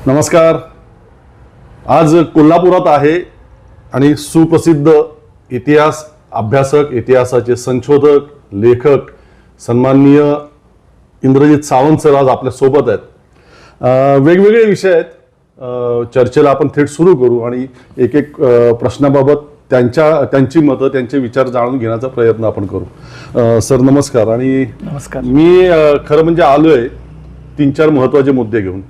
नमस्कार. आज कोल्हापुरात आहे आणि सुप्रसिद्ध इतिहास अभ्यासक, इतिहासाचे संशोधक, लेखक सन्माननीय इंद्रजित सावंत सर आज आपल्या सोबत आहेत. वेगवेगळे विषय आहेत. चर्चेला आपण थेट सुरू करू आणि एक एक प्रश्नाबाबत त्यांची मतं, त्यांचे विचार जाणून घेण्याचा प्रयत्न आपण करू. सर नमस्कार. आणि नमस्कार. मी खरं म्हणजे आलोय 3-4 महत्वाचे मुद्दे घेऊन.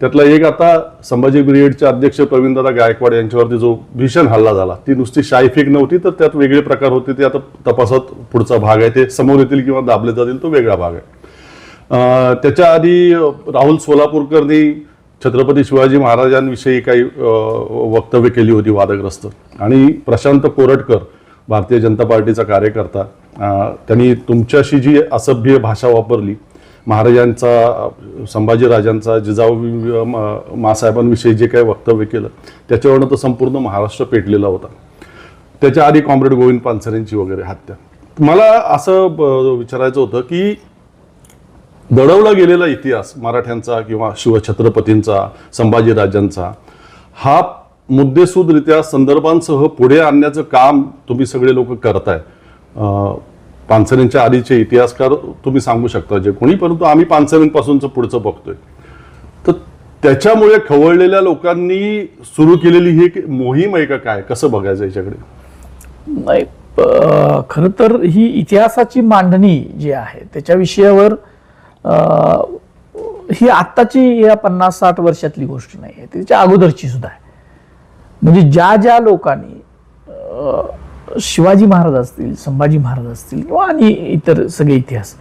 त्यातला एक, आता संभाजी ब्रिगेडचे अध्यक्ष प्रवीणदादा गायकवाड यांच्यावरती जो भीषण हल्ला झाला, ती नुसती शाईफेक नव्हती, तर त्यात वेगळे प्रकार होते. ते आता तपासात पुढचा भाग आहे, ते समोर येतील किंवा दाबले जातील, तो वेगळा भाग आहे. त्याच्या आधी राहुल सोलापूरकरनी छत्रपती शिवाजी महाराजांविषयी काही वक्तव्य केली होती वादग्रस्त. आणि प्रशांत कोरटकर, भारतीय जनता पार्टीचा कार्यकर्ता, त्यांनी तुमच्याशी जी असभ्य भाषा वापरली, महाराजांचा, संभाजीराजांचा, जिजाऊ मासाहेबांविषयी जे काही वक्तव्य केलं, त्याच्यावरनं तर संपूर्ण महाराष्ट्र पेटलेला होता. त्याच्या आधी कॉम्रेड गोविंद पानसरेंची वगैरे हत्या. मला असं विचारायचं होतं की दडवला गेलेला इतिहास मराठ्यांचा किंवा शिवछत्रपतींचा, संभाजीराजांचा, हा मुद्देसूदरित्या संदर्भांसह पुढे आणण्याचं काम तुम्ही सगळे लोक करताय. पानसरेंच्या आधीचे इतिहासकार तुम्ही सांगू शकता जे कोणी, परंतु आम्ही पानसरेंपासूनचं पुढचं बघतोय. तर त्याच्यामुळे खवळलेल्या लोकांनी सुरू केलेली ही एक मोहीम आहे का, काय, कसं बघायचं याच्याकडे? नाही, खरं तर ही इतिहासाची मांडणी जी आहे त्याच्या विषयावर ही आत्ताची या 50-60 वर्षातली गोष्ट नाही आहे, त्याच्या अगोदरची सुद्धा आहे. म्हणजे ज्या लोकांनी शिवाजी महाराज असतील, संभाजी महाराज असतील किंवा आणि इतर सगळे इतिहास,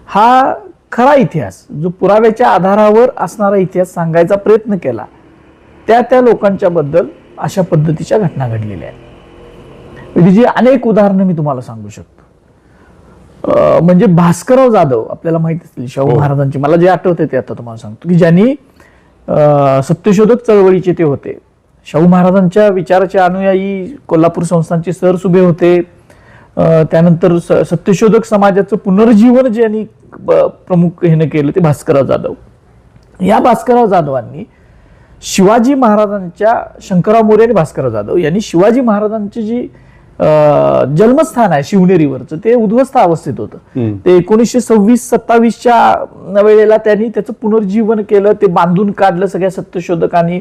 हा खरा इतिहास जो पुराव्याच्या आधारावर असणारा इतिहास सांगायचा प्रयत्न केला, त्या लोकांच्या बद्दल अशा पद्धतीच्या घटना घडलेल्या आहेत. म्हणजे अनेक उदाहरणं मी तुम्हाला सांगू शकतो. म्हणजे भास्करराव जाधव आपल्याला माहित असतील, शाहू महाराजांचे. मला जे आठवते ते आता तुम्हाला सांगतो की ज्यांनी सत्यशोधक चळवळीचे ते होते. शाहू महाराजांच्या विचाराचे अनुयायी कोल्हापूर संस्थानचे सरसुभे होते. त्यानंतर सत्यशोधक समाजाचं पुनर्जीवन ज्यांनी प्रमुख हेनं केलं ते भास्करराव जाधव. या भास्करराव जाधवांनी शिवाजी महाराजांच्या, शंकरराव मोरे आणि भास्करराव जाधव यांनी शिवाजी महाराजांची जी जन्मस्थान आहे शिवनेरीवरचं, ते उद्ध्वस्त अवस्थेत होतं. ते 1926-27च्या वेळेला त्यांनी त्याचं पुनर्जीवन केलं, ते बांधून काढलं सगळ्या सत्यशोधकांनी.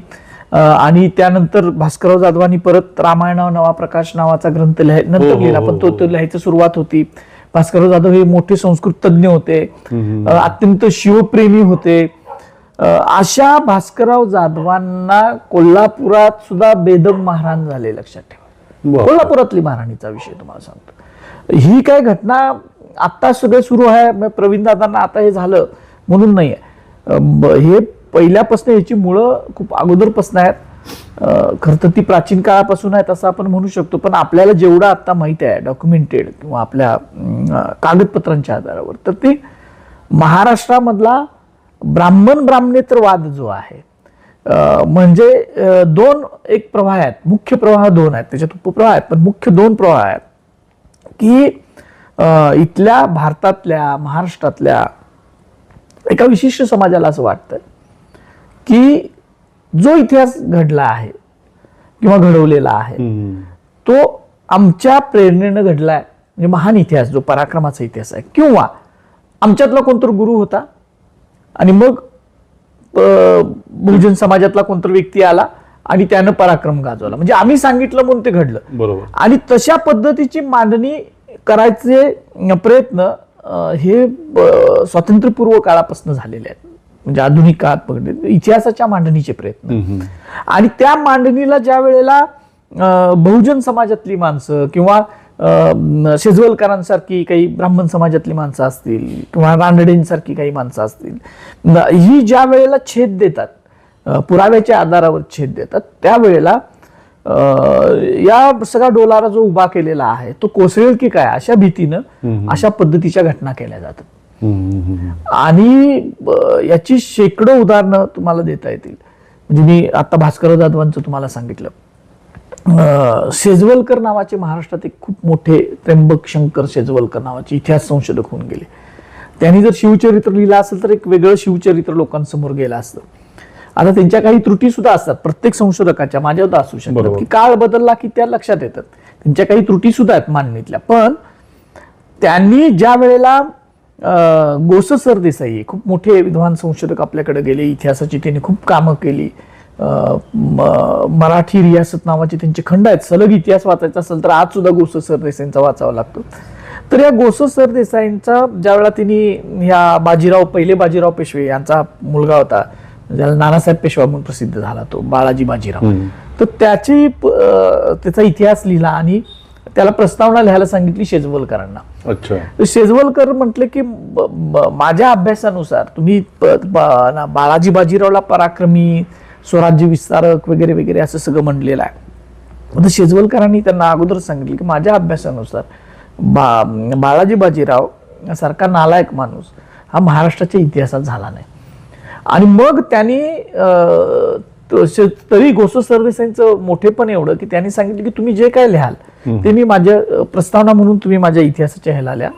आणि त्यानंतर भास्करराव जाधवांनी परत रामायणावर नवा प्रकाश नावाचा ग्रंथ नंतर लिहिला, पण तो लिहायची सुरुवात होती. भास्करराव जाधव हे मोठे संस्कृत तज्ञ होते, अत्यंत शिवप्रेमी होते. अशा भास्करराव जाधवांना कोल्हापुरात सुद्धा बेदम मारहाण झाले, लक्षात ठेवा. कोल्हापुरातली मारहाणीचा विषय तुम्हाला सांगतो. ही काय घटना आता सगळं सुरू आहे, प्रवीण दादांना आता हे झालं म्हणून नाहीये. हे पहिल्यापासून याची मुळं खूप अगोदरपासून आहेत. खरं तर ती प्राचीन काळापासून आहेत असं आपण म्हणू शकतो. पण आपल्याला जेवढं आता माहिती आहे डॉक्युमेंटेड किंवा आपल्या कागदपत्रांच्या आधारावर, तर ते महाराष्ट्रामधला ब्राह्मणेतर वाद जो आहे, म्हणजे एक प्रवाह आहेत, मुख्य प्रवाह 2 आहेत, त्याच्यात उपप्रवाह आहेत, पण मुख्य 2 प्रवाह आहेत की इथल्या भारतातल्या, महाराष्ट्रातल्या एका विशिष्ट समाजाला असं वाटतं की जो इतिहास घडला आहे किंवा घडवलेला आहे तो आमच्या प्रेरणेनं घडलाय, म्हणजे महान इतिहास, जो पराक्रमाचा इतिहास आहे, किंवा आमच्यातला कोणतरी गुरु होता आणि मग बहुजन समाजातला कोणतरी व्यक्ती आला आणि त्यानं पराक्रम गाजवला, म्हणजे आम्ही सांगितलं म्हणून ते घडलं. बरोबर. आणि तशा पद्धतीची मांडणी करायचे प्रयत्न हे स्वातंत्र्यपूर्व काळापासून झालेले आहेत. म्हणजे आधुनिक काळात बघितले इतिहासाच्या मांडणीचे प्रयत्न. आणि त्या मांडणीला ज्या वेळेला बहुजन समाजातली माणसं किंवा शेजवलकरांसारखी काही ब्राह्मण समाजातली माणसं असतील किंवा रानडेंसारखी काही माणसं असतील, ही ज्या वेळेला छेद देतात, पुराव्याच्या आधारावर छेद देतात, त्यावेळेला या सगळा डोलारा जो उभा केलेला आहे तो कोसळेल की काय अशा भीतीनं अशा पद्धतीच्या घटना केल्या जातात. आणि याची शेकडो उदाहरणं तुम्हाला देता येतील. म्हणजे मी आता भास्करराव जाधवांचं तुम्हाला सांगितलं. शेजवलकर नावाचे महाराष्ट्रात एक खूप मोठे त्र्यंबक शंकर शेजवलकर नावाचे इतिहास संशोधक होऊन गेले. त्यांनी जर शिवचरित्र लिहिलं असेल तर एक वेगळं शिवचरित्र लोकांसमोर गेलं असतं. आता त्यांच्या काही त्रुटी सुद्धा असतात, प्रत्येक संशोधकाच्या, माझ्या सुद्धा असू शकतात, बरोबर. की काळ बदलला की त्या लक्षात येतात. त्यांच्या काही त्रुटी सुद्धा आहेत मांडणीतल्या. पण त्यांनी ज्या वेळेला गोस सरदेसाई खूप मोठे विद्वान संशोधक आपल्याकडे गेले, इतिहासाची त्यांनी खूप कामं केली, मराठी रियासत नावाचे त्यांचे खंड आहेत. सलग इतिहास वाचायचा असेल तर आज सुद्धा गोस सरदेसाईंचा वाचावा लागतो. तर या गोस सरदेसाईंचा ज्या वेळेला त्यांनी ह्या पहिले बाजीराव पेशवे यांचा मुलगा होता, ज्याला नानासाहेब पेशवा म्हणून प्रसिद्ध झाला, तो बाळाजी बाजीराव, तर त्याचा इतिहास लिहिला आणि त्याला प्रस्तावना लिहायला सांगितली शेजवलकरांना. अच्छा. शेजवलकर म्हटले की माझ्या अभ्यासानुसार तुम्ही बाळाजी बाजीरावला पराक्रमी, स्वराज्य विस्तारक वगैरे वगैरे असं सगळं म्हणलेलं आहे. आता शेजवलकरांनी त्यांना अगोदर सांगितलं की माझ्या अभ्यासानुसार बाळाजी बाजीराव सारखा नालायक माणूस हा महाराष्ट्राच्या इतिहासात झाला नाही. आणि मग त्यांनी तरी गोस सरदेसाईंचं मोठेपण एवढं की त्यांनी सांगितलं की तुम्ही जे काय लिहाल ते मी माझ्या प्रस्तावना म्हणून तुम्ही माझ्या इतिहासाच्या ह्याला लिहा,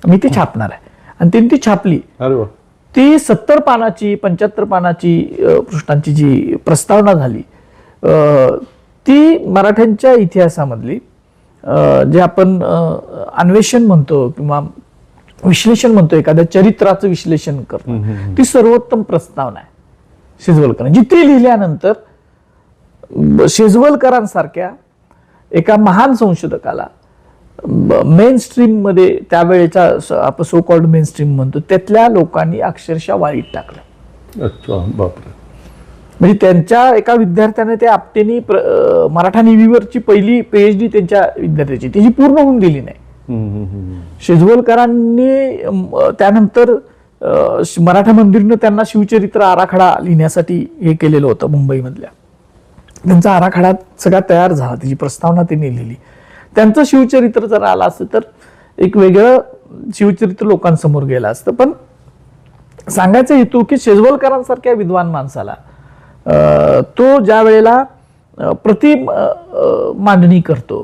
मी ती छापणार आहे. आणि त्यांनी ती छापली. अरे वा. ती 70 पानाची 75 पानाची पृष्ठांची जी प्रस्तावना झाली ती मराठ्यांच्या इतिहासामधली जे आपण अन्वेषण म्हणतो किंवा विश्लेषण म्हणतो, एखाद्या चरित्राचं विश्लेषण करतो, ती सर्वोत्तम प्रस्तावना आहे शेजवलकरांची. ती लिहिल्यानंतर शेजवलकरांसारख्या एका महान संशोधकाला मेन स्ट्रीम मध्ये, त्यावेळेचा आपण सो कॉल्ड मेन स्ट्रीम म्हणतो, त्यातल्या लोकांनी अक्षरशः वाळीत टाकलं. अच्छा. बापरे. म्हणजे त्यांच्या एका विद्यार्थ्याने त्या आपटेनी मराठा नेव्हीवरची पहिली PhD त्यांच्या विद्यार्थ्याची त्याची पूर्ण होऊन दिली नाही. शेजवलकरांनी त्यानंतर मराठा मंदिरनं त्यांना शिवचरित्र आराखडा लिहिण्यासाठी हे केलेलं होतं मुंबईमधल्या. त्यांचा आराखडा सगळा तयार झाला, त्याची प्रस्तावना त्यांनी लिहिली. त्यांचं शिवचरित्र जर आलं असतं तर एक वेगळं शिवचरित्र लोकांसमोर गेलं असतं. पण सांगायचा हेतू की शेजवलकरांसारख्या विद्वान माणसाला तो ज्या वेळेला मांडणी करतो,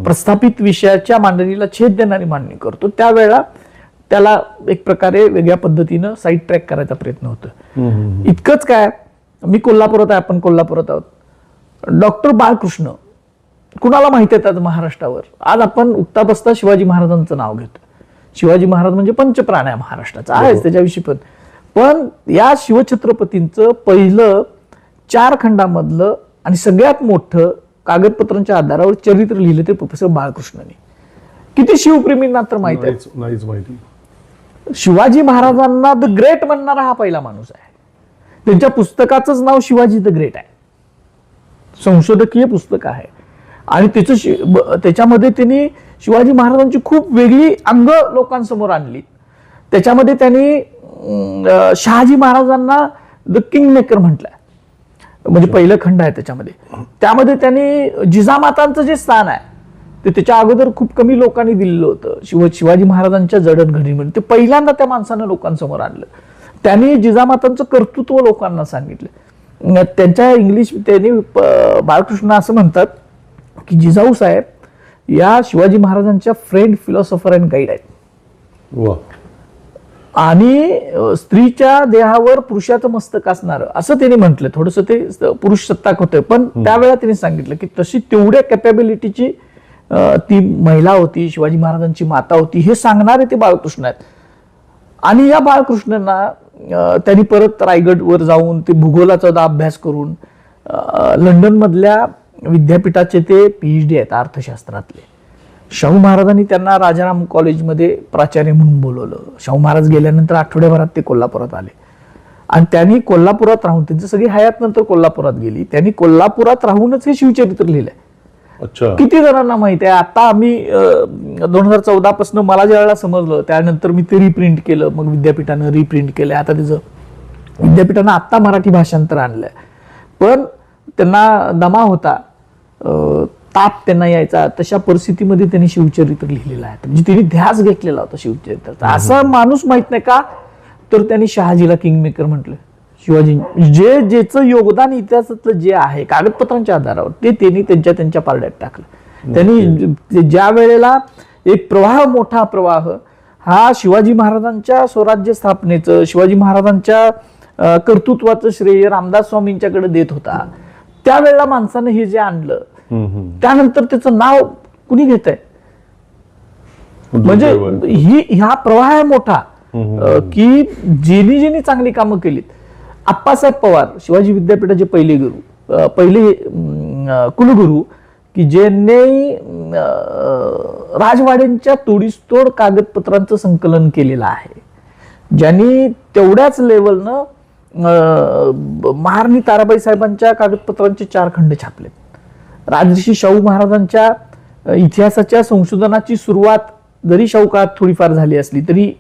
प्रस्थापित विषयाच्या मांडणीला छेद देणारी मांडणी करतो, त्यावेळेला त्याला एक प्रकारे वेगळ्या पद्धतीनं साईड ट्रॅक करायचा प्रयत्न होतो. इतकंच काय, मी कोल्हापुरात आहे, आपण कोल्हापुरात आहोत. डॉक्टर बाळकृष्ण कुणाला माहिती येतात महाराष्ट्रावर? आज आपण उठता बसता शिवाजी महाराजांचं नाव घेतो. शिवाजी महाराज म्हणजे पंचप्राण आहे महाराष्ट्राचा, आहेच त्याच्याविषयी. पण या शिवछत्रपतींचं पहिलं 4 खंडामधलं आणि सगळ्यात मोठं कागदपत्रांच्या आधारावर चरित्र लिहिलं ते प्रोफेसर बाळकृष्णनी. किती शिवप्रेमींना तर माहिती आहे. नाहीच माहिती. शिवाजी महाराजांना द ग्रेट म्हणणारा हा पहिला माणूस आहे. त्यांच्या पुस्तकाचंच नाव शिवाजी द ग्रेट आहे, संशोधकीय पुस्तक आहे. आणि त्याच्यामध्ये त्यांनी शिवाजी महाराजांची खूप वेगळी अंग लोकांसमोर आणली. त्याच्यामध्ये त्यांनी शहाजी महाराजांना द किंग मेकर म्हटलंय, म्हणजे पहिलं खंड आहे त्याच्यामध्ये. त्यामध्ये त्यांनी जिजामातांचं जे स्थान आहे ते त्याच्या अगोदर खूप कमी लोकांनी दिलेलं होतं. शिवाजी महाराजांच्या जडणघडणीमध्ये ते पहिल्यांदा त्या माणसानं लोकांसमोर आणलं. त्यांनी जिजामातांचं कर्तृत्व लोकांना सांगितलं. त्यांच्या त्यांनी बाळकृष्ण असं म्हणतात की जिजाऊ साहेब या शिवाजी महाराजांच्या फ्रेंड, फिलॉसॉफर अँड गाईड आहेत. आणि स्त्रीच्या देहावर पुरुषाचं मस्तक असणार असं त्यांनी म्हटलं. थोडंसं ते पुरुष सत्ताक होतं, पण त्यावेळेला त्यांनी सांगितलं की तशी तेवढ्या कॅपॅबिलिटीची ती महिला होती, शिवाजी महाराजांची माता होती, हे सांगणारे ते बाळकृष्ण आहेत. आणि या बाळकृष्णांना त्यांनी परत रायगडवर जाऊन ते भूगोलाचा अभ्यास करून लंडन मधल्या विद्यापीठाचे ते PhD आहेत अर्थशास्त्रातले. शाहू महाराजांनी त्यांना राजाराम कॉलेजमध्ये प्राचार्य म्हणून बोलवलं. शाहू महाराज गेल्यानंतर आठवड्याभरात ते कोल्हापुरात आले आणि त्यांनी कोल्हापुरात राहून, त्यांची सगळी हयात नंतर कोल्हापुरात गेली, त्यांनी कोल्हापुरात राहूनच हे शिवचरित्र लिहिलंय. अच्छा. किती जणांना माहिती आहे? आता आम्ही 2014 पासून मला ज्या वेळेला समजलं त्यानंतर मी ते रिप्रिंट केलं, मग विद्यापीठानं रिप्रिंट केलंय. आता त्याचं विद्यापीठानं आत्ता मराठी भाषांतर आणलंय. पण त्यांना दमा होता, ताप त्यांना यायचा, तशा परिस्थितीमध्ये त्यांनी शिवचरित्र लिहिलेलं आहे. म्हणजे त्यांनी ध्यास घेतलेला होता शिवचरित्राचा. असा माणूस माहित नाही का, तर त्यांनी शहाजीला किंग मेकर म्हटलं. शिवाजी ज्याचं योगदान इतिहासातलं जे आहे कागदपत्रांच्या आधारावर ते त्यांनी त्यांच्या पारड्यात टाकलं. त्यांनी ज्या वेळेला एक मोठा प्रवाह हा शिवाजी महाराजांच्या स्वराज्य स्थापनेचं, शिवाजी महाराजांच्या कर्तृत्वाचं श्रेय रामदास स्वामींच्याकडे देत होता, त्यावेळेला माणसानं हे जे आणलं, त्यानंतर त्याचं नाव कुणी घेत आहे? म्हणजे ह्या प्रवाह आहे मोठा, की ज्यांनी चांगली कामं केलीत. आप्पासाहेब पवार शिवाजी विद्यापीठाचे पहिले गुरु, पहिले कुलगुरू, की ज्यांनी राजवाड्यांच्या तोडीसतोड कागदपत्रांचं संकलन केलेलं आहे, ज्यांनी तेवढ्याच लेवलनं महाराणी ताराबाई साहेबांच्या कागदपत्रांचे 4 खंड छापले. राजर्षी शाहू महाराजांच्या इतिहासाच्या संशोधनाची सुरुवात जरी शाहू काळात थोडीफार झाली असली तरी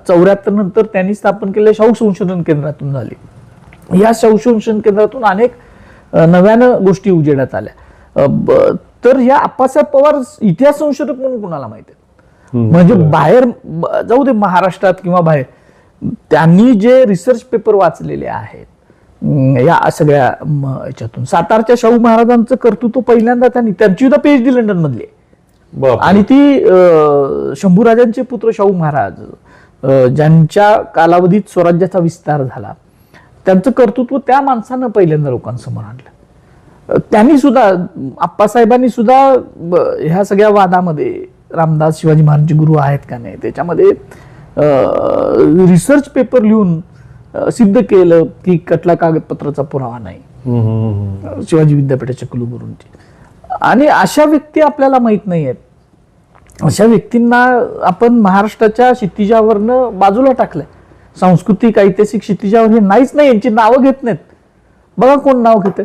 74 नंतर त्यांनी स्थापन केलेल्या शाहू संशोधन केंद्रातून झाली. या शाहू संशोधन केंद्रातून अनेक नव्यानं गोष्टी उजेडात आल्या. तर ह्या आप्पासाहेब पवार इतिहास संशोधक म्हणून कुणाला माहिती आहे? म्हणजे बाहेर जाऊ दे, महाराष्ट्रात किंवा बाहेर, त्यांनी जे रिसर्च पेपर वाचलेले आहेत या सगळ्या याच्यातून, सातारच्या शाहू महाराजांचं कर्तृत्व पहिल्यांदा त्यांची सुद्धा PhD लंडन मधली आहे. आणि ती शंभूराजांचे पुत्र शाहू महाराज ज्यांच्या कालावधीत स्वराज्याचा विस्तार झाला, त्यांचं कर्तृत्व त्या माणसानं पहिल्यांदा लोकांसमोर आणलं. त्यांनी सुद्धा, आप्पासाहेबांनी सुद्धा ह्या सगळ्या वादामध्ये रामदास शिवाजी महाराज गुरु आहेत का नाही त्याच्यामध्ये रिसर्च पेपर लिहून सिद्ध केलं की कटला कागदपत्राचा पुरावा नाही शिवाजी विद्यापीठाच्या कुलगुरूंची. आणि अशा व्यक्ती आपल्याला माहित नाही आहेत. अशा व्यक्तींना आपण महाराष्ट्राच्या क्षितिजावरनं बाजूला टाकलंय. सांस्कृतिक ऐतिहासिक क्षितिजावर हे नाहीच नाही, यांची नावं घेत नाहीत. बघा कोण नाव घेते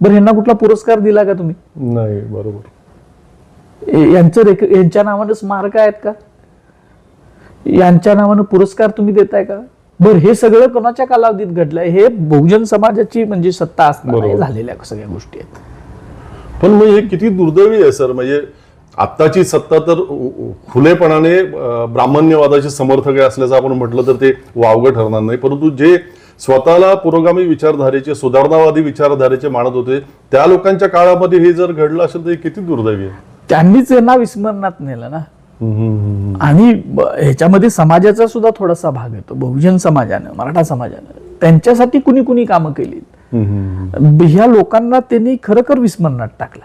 बरं, यांना कुठला पुरस्कार दिला का तुम्ही? नाही. बरोबर. यांच्या नावानं स्मारक आहेत का? यांच्या नावानं पुरस्कार तुम्ही देताय का? बरं, हे सगळं कोणाच्या कालावधीत घडलंय? हे बहुजन समाजाची म्हणजे सत्ता असताना झालेल्या सगळ्या गोष्टी आहेत. पण म्हणजे किती दुर्दैवी आहे सर. म्हणजे आत्ताची सत्ता तर खुलेपणाने ब्राह्मण्यवादाचे समर्थक असल्याचं आपण म्हटलं तर ते वावगं ठरणार नाही, परंतु जे स्वतःला पुरोगामी विचारधारेचे, सुधारणावादी विचारधारेचे मानत होते, त्या लोकांच्या काळामध्ये हे जर घडलं असेल तर हे किती दुर्दैवी आहे. त्यांनीच यांना विस्मरणात नेलं ना. आणि ह्याच्यामध्ये समाजाचा सुद्धा थोडासा भाग येतो. बहुजन समाजानं, मराठा समाजानं त्यांच्यासाठी कुणी कुणी कामं केली, ह्या लोकांना त्यांनी खरोखर विस्मरणात टाकलं.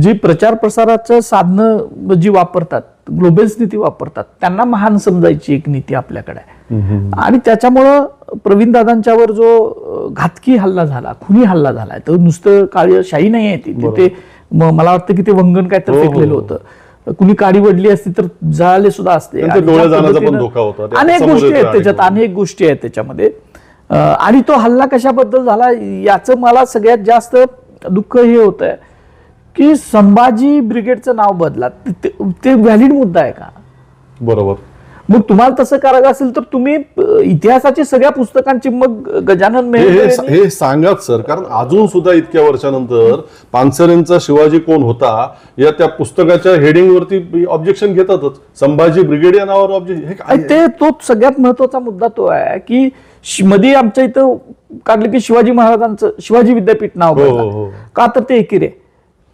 जी प्रचार प्रसाराचं साधनं जी वापरतात, ग्लोबल्स नीती वापरतात, त्यांना महान समजायची एक नीती आपल्याकडे आहे. आणि त्याच्यामुळं प्रवीण दादांच्यावर जो घातकी हल्ला झाला, खुनी हल्ला झाला, तर नुसतं काळशाही नाही आहे ती. ते मला वाटतं की ते वंगण काय तर फेकलेलं होतं. कुणी काडी वडली असती तर जळाले सुद्धा असते. अनेक गोष्टी आहेत त्याच्यात, अनेक गोष्टी आहेत त्याच्यामध्ये. आणि तो हल्ला कशाबद्दल झाला याचं मला सगळ्यात जास्त दुःख हे होत आहे की संभाजी ब्रिगेडचं नाव बदला. ते व्हॅलिड मुद्दा आहे का? बरोबर. मग तुम्हाला तसं करायचं असेल तर तुम्ही इतिहासाच्या सगळ्या पुस्तकांची मग गजानन हे सांगाच सर, कारण अजून सुद्धा इतक्या वर्षानंतर पानसरेंचा शिवाजी कोण होता या त्या पुस्तकाच्या हेडिंग वरती ऑब्जेक्शन घेतातच. संभाजी ब्रिगेड या नावावर ऑब्जेक्शन. ते तो सगळ्यात महत्वाचा मुद्दा तो आहे की मध्ये आमच्या इथं काढलं की शिवाजी महाराजांचं शिवाजी विद्यापीठ नाव का, तर ते एकीरे.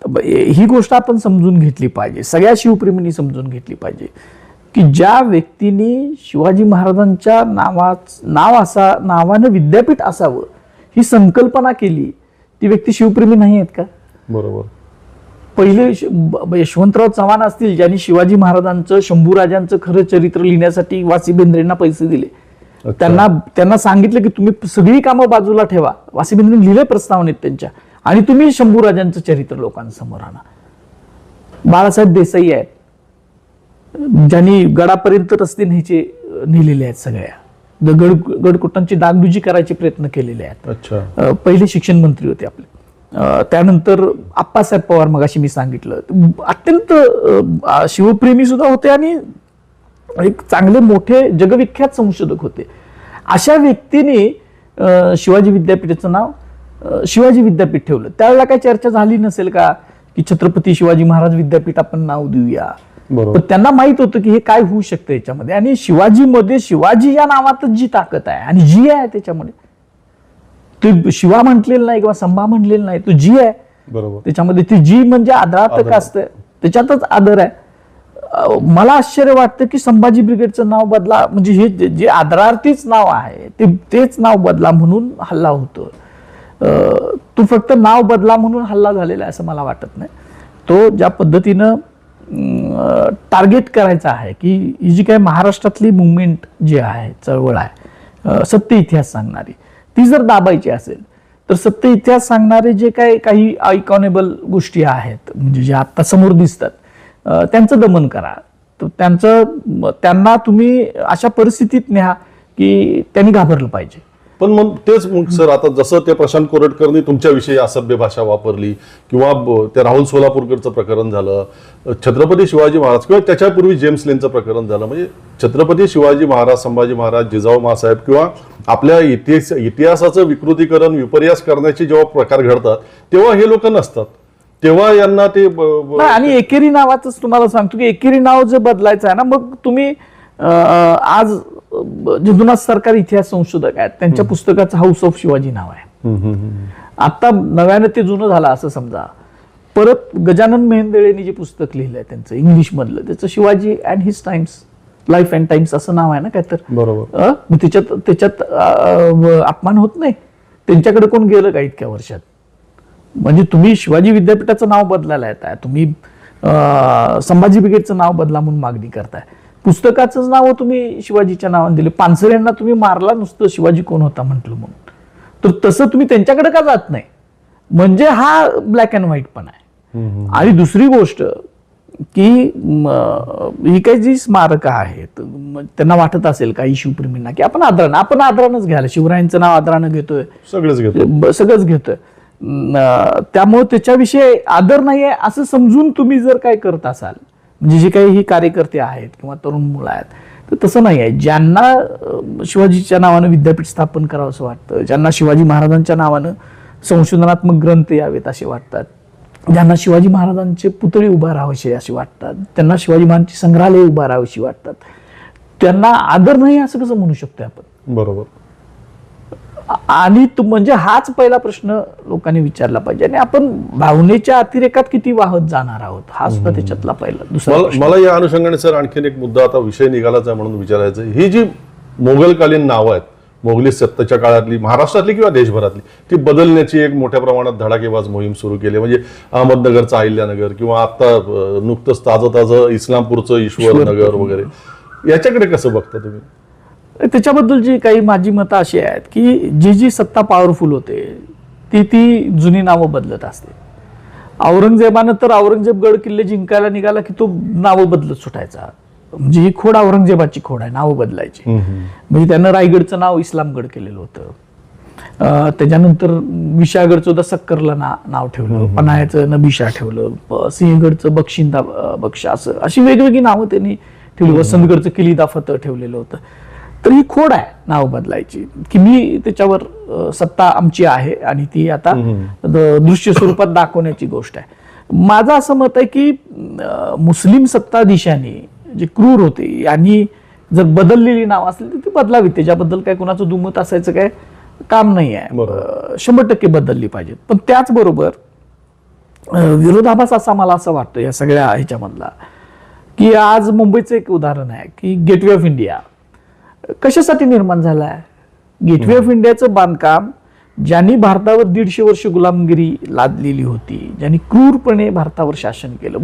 ही गोष्ट आपण समजून घेतली पाहिजे, सगळ्या शिवप्रेमींनी समजून घेतली पाहिजे की ज्या व्यक्तीने शिवाजी महाराजांच्या नावानं विद्यापीठ असावं ही संकल्पना केली, ती व्यक्ती शिवप्रेमी नाही आहेत का? बरोबर. पहिले यशवंतराव चव्हाण असतील, ज्यांनी शिवाजी महाराजांचं, शंभूराजांचं खरं चरित्र लिहिण्यासाठी वासी बेंद्रेंना पैसे दिले. त्यांना सांगितलं की तुम्ही सगळी कामं बाजूला ठेवा. वासी बेंद्रेंनी लिहिले प्रस्तावनेत त्यांच्या, आणि तुम्ही शंभूराजांचं चरित्र लोकांसमोर आणा. बाळासाहेब देसाई आहेत, ज्यांनी गडापर्यंत रस्ते नेलेले आहेत, सगळ्या गडकोटांची डागडुजी करायचे प्रयत्न केलेले आहेत. पहिले शिक्षण मंत्री होते आपले. त्यानंतर आप्पासाहेब पवार, मगाशी मी सांगितलं, अत्यंत शिवप्रेमी सुद्धा होते आणि एक चांगले मोठे जगविख्यात संशोधक होते. अशा व्यक्तीने शिवाजी विद्यापीठाचं नाव शिवाजी विद्यापीठ ठेवलं. त्यावेळेला काही चर्चा झाली नसेल का की छत्रपती शिवाजी महाराज विद्यापीठ आपण नाव देऊया? पण त्यांना माहित होतं की हे काय होऊ शकतं याच्यामध्ये. आणि शिवाजीमध्ये, शिवाजी या नावातच जी ताकद आहे आणि जी आहे त्याच्यामध्ये, ते शिवा म्हटलेलं नाही किंवा संभा म्हटलेलं नाही, तो जी आहे. बरोबर. त्याच्यामध्ये ती जी म्हणजे आदरार्थक असतं, त्याच्यातच आदर आहे. मला आश्चर्य वाटतं की संभाजी ब्रिगेडचं नाव बदला, म्हणजे हे जे आदरार्थीच नाव आहे तेच नाव बदला म्हणून हल्ला होतो. तो फक्त नाव बदला म्हणून हल्ला झालेला आहे असं मला वाटत नाही. तो ज्या पद्धतीनं टार्गेट करायचा आहे की ही जी काही महाराष्ट्रातली मुवमेंट जी आहे, चळवळ आहे सत्य इतिहास सांगणारी, ती जर दाबायची असेल तर सत्य इतिहास सांगणारे जे काही आयकॉनेबल गोष्टी आहेत, म्हणजे जे आता समोर दिसतात, त्यांचं दमन करा. तर त्यांना तुम्ही अशा परिस्थितीत न्या की त्यांनी घाबरलं पाहिजे. पण मग तेच मग सर, आता जसं ते प्रशांत कोरटकरनी तुमच्याविषयी असभ्य भाषा वापरली, किंवा ते राहुल सोलापूरकरचं प्रकरण झालं, छत्रपती शिवाजी महाराज किंवा त्याच्यापूर्वी जेम्स लेनचं प्रकरण झालं, म्हणजे छत्रपती शिवाजी महाराज, संभाजी महाराज, जिजाऊ मासाहेब किंवा आपल्या इतिहासाचं विकृतीकरण, विपर्यास करण्याचे जेव्हा प्रकार घडतात तेव्हा हे लोक नसतात, तेव्हा यांना ते आणि एकेरी नावाच तुम्हाला सांगतो की एकेरी नाव जर बदलायचं आहे ना, मग तुम्ही आज जगन्नाथ सरकार इतिहास संशोधक आहेत, त्यांच्या पुस्तकाचं हाऊस ऑफ शिवाजी नाव आहे. आता नव्यानं ते जुनं झालं असं समजा. परत गजानन मेहेंदळेंनी जे पुस्तक लिहिलंय त्यांचं इंग्लिश मधलं, त्याचं Shivaji and his times, life and times असं नाव आहे ना काय तर. बरोबर. मग त्याच्यात अपमान होत नाही? त्यांच्याकडे कोण गेलं का इतक्या वर्षात? म्हणजे तुम्ही शिवाजी विद्यापीठाचं नाव बदलायला येताय, तुम्ही संभाजी ब्रिगेडचं नाव बदला म्हणून मागणी करताय, पुस्तकाचंच नाव तुम्ही शिवाजीच्या नावाने दिले, पानसरेंना तुम्ही मारला नुसतं शिवाजी कोण होता म्हटलं म्हणून. तर तसं तुम्ही त्यांच्याकडे का जात नाही? म्हणजे हा ब्लॅक अँड व्हाईट पण आहे. आणि दुसरी गोष्ट की ही काही जी स्मारकं आहेत, त्यांना वाटत असेल काही शिवप्रेमींना की आपण आदरानच घ्यायला, शिवरायांचं नाव आदरानं घेतोय, सगळंच घेतोय, त्यामुळे त्याच्याविषयी आदर नाहीये असं समजून तुम्ही जर काय करत असाल, म्हणजे जे काही ही कार्यकर्ते आहेत किंवा तरुण मुलं आहेत, तर तसं नाही आहे. ज्यांना शिवाजीच्या नावानं विद्यापीठ स्थापन करावं असं वाटतं, ज्यांना शिवाजी महाराजांच्या नावानं संशोधनात्मक ग्रंथ यावेत असे वाटतात, ज्यांना शिवाजी महाराजांचे पुतळे उभा राहावेसे असे वाटतात, त्यांना शिवाजी महाराजांची संग्रहालय उभा राहावीशी वाटतात, त्यांना आदर नाही असं कसं म्हणू शकतो आपण? बरोबर. आणि म्हणजे हाच पहिला प्रश्न लोकांनी विचारला पाहिजे. आणि आपण भावनेच्या अतिरेकात किती वाहत जाणार आहोत हा सुद्धा त्याच्यातला पहिला. दुसरा मला या अनुषंगाने सर आणखीन एक मुद्दा आता विषय निघालाच आहे म्हणून विचारायचं, ही जी मोगलकालीन नावं आहेत, मोगली सत्तेच्या काळातली, महाराष्ट्रातली किंवा देशभरातली, ती बदलण्याची एक मोठ्या प्रमाणात धडाकेबाज मोहीम सुरू केली. म्हणजे अहमदनगरचं अहिल्यानगर किंवा आता नुकतंच ताजं इस्लामपूरचं ईश्वरनगर वगैरे, याच्याकडे कसं बघता तुम्ही? त्याच्याबद्दलची काही माझी मतं अशी आहेत की जी सत्ता पॉवरफुल होते ती जुनी नावं बदलत असते. औरंगजेबानं तर औरंगजेब गड किल्ले जिंकायला निघाला की तो नावं बदलत सुटायचा. म्हणजे ही खोड औरंगजेबाची खोड आहे, नावं बदलायची. म्हणजे त्यानं रायगडचं नाव इस्लामगड केलेलं होतं. त्याच्यानंतर विशाळगडचं सक्करला नाव ठेवलं, पन्हाळ्याचं नबिशा ठेवलं, सिंहगडचं बक्षिंदा असं अशी वेगवेगळी नावं त्यांनी ठेवली. वसंतगडचं किलीदा फतह ठेवलेलं होतं. तर ही खोड आहे नाव बदलायची की मी त्याच्यावर सत्ता आमची आहे आणि ती आता दृश्य स्वरूपात दाखवण्याची गोष्ट आहे. माझं असं मत आहे की मुस्लिम सत्ताधीशांनी जे क्रूर होते यांनी जर बदललेली नाव असली तर ती बदलावी, त्याच्याबद्दल काय कुणाचं दुमत असायचं काय काम नाही आहे. 100% बदलली पाहिजेत. पण त्याचबरोबर विरोधाभास असा मला असं वाटतं या सगळ्या ह्याच्यामधला की आज मुंबईचं एक उदाहरण आहे की गेटवे ऑफ इंडिया कशासाठी निर्माण झाला आहे? गेटवे ऑफ इंडियाचं बांधकाम ज्यांनी भारतावर 150 वर्ष गुलामगिरी लादलेली होती, ज्यांनी क्रूरपणे भारतावर शासन केलं,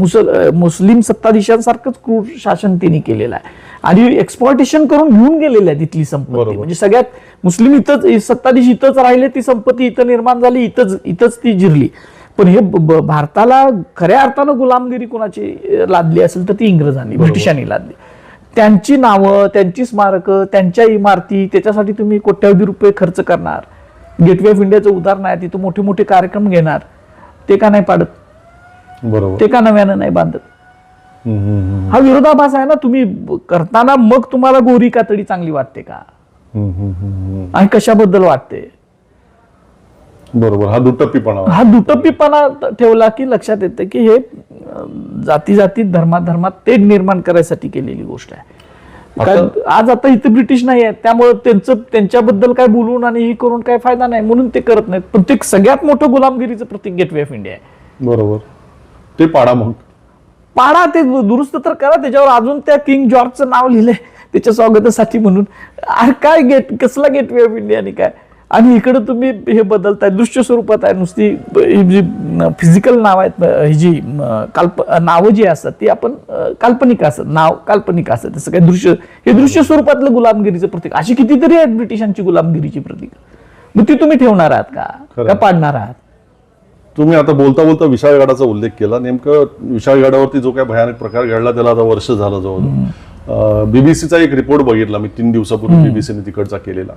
मुस्लिम सत्ताधीशांसारखंच क्रूर शासन त्यांनी केलेलं आहे आणि एक्सप्लॉयटेशन करून घेऊन गेलेलं आहे तिथली संपत्ती. म्हणजे सगळ्यात मुस्लिम इथंच, सत्ताधीश इथंच राहिले, ती संपत्ती इथं निर्माण झाली, इथंच ती जिरली. पण हे भारताला खऱ्या अर्थानं गुलामगिरी कोणाची लादली असेल तर ती इंग्रजांनी, ब्रिटिशांनी लादली. त्यांची नावं, त्यांची स्मारकं, त्यांच्या इमारती, त्याच्यासाठी तुम्ही कोट्यावधी रुपये खर्च करणार. गेटवे ऑफ इंडियाचं उदाहरण आहे, तिथं मोठे मोठे कार्यक्रम घेणार, ते का नाही पाडत? बरोबर. ते का नव्यानं नाही बांधत? हा विरोधाभास आहे ना. तुम्ही करताना मग तुम्हाला गोरी कातडी चांगली वाटते का आणि कशाबद्दल वाटते? बरोबर. हा दुटप्पीपणा ठेवला की लक्षात येतं की हे जाती धर्मात तेढ निर्माण करायसाठी केलेली गोष्ट आहे. आज आता इथे ब्रिटिश नाही आहेत, त्यामुळे त्यांच्याबद्दल काय बोलून आणि हे करून काय फायदा नाही म्हणून ते करत नाहीत. पण ते सगळ्यात मोठं गुलामगिरीचं प्रतीक गेटवे ऑफ इंडिया आहे. बरोबर. ते पाडा मग पाडा, ते दुरुस्त तर करा, त्याच्यावर अजून त्या किंग जॉर्जचं नाव लिहिलंय त्याच्या स्वागतासाठी म्हणून. अरे काय कसला गेटवे ऑफ इंडिया आणि काय, आणि इकडे तुम्ही हे बदलताय, दृश्य स्वरूपात आहे नुसती. जी फिजिकल नाव आहेत, ही जी नावं जी असतात ती आपण काल्पनिक असतात, नाव काल्पनिक असतात, तसं काही दृश्य, हे दृश्य स्वरूपातलं गुलामगिरीचं प्रतीक. अशी कितीतरी आहेत ब्रिटिशांची गुलामगिरीची प्रतीक. मग ती तुम्ही ठेवणार आहात का पाडणार आहात? तुम्ही आता बोलता बोलता विशाळगडाचा उल्लेख केला. नेमकं विशाळगडावरती जो काय भयानक प्रकार घडला त्याला आता वर्ष झालं जवळ. बीबीसीचा एक रिपोर्ट बघितला मी 3 दिवसापूर्वी, बीबीसीने तिकडचा केलेला,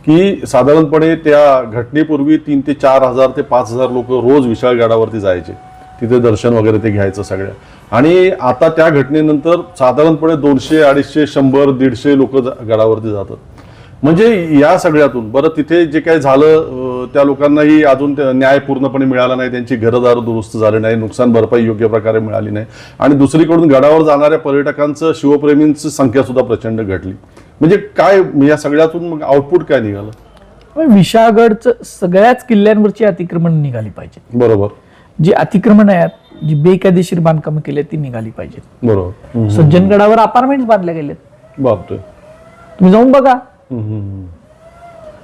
की साधारणपणे त्या घटनेपूर्वी 3,000 ते 4,000 ते 5,000 लोक रोज विशाळगडावरती जायचे, तिथे दर्शन वगैरे ते घ्यायचं सगळ्या. आणि आता त्या घटनेनंतर साधारणपणे 200, 250, 100, 150 लोक गडावरती जातात. म्हणजे या सगळ्यातून बरं तिथे जे काही झालं त्या लोकांनाही अजून न्याय पूर्णपणे मिळाला नाही, त्यांची घरदार दुरुस्त झाले नाही, नुकसान भरपाई योग्य प्रकारे मिळाली नाही, आणि दुसरीकडून गडावर जाणाऱ्या पर्यटकांचं, शिवप्रेमींची संख्या सुद्धा प्रचंड घटली. म्हणजे काय या सगळ्यातून मग आउटपुट काय निघालं? विशाळगडचं सगळ्याच किल्ल्यांवरची अतिक्रमण निघाली पाहिजे. बरोबर. जी अतिक्रमण आहेत, जी बेकायदेशीर बांधकामं केली ती निघाली पाहिजेत. बरोबर. सज्जनगडावर अपार्टमेंट बांधले गेलेत, बापरे, तुम्ही जाऊन बघा.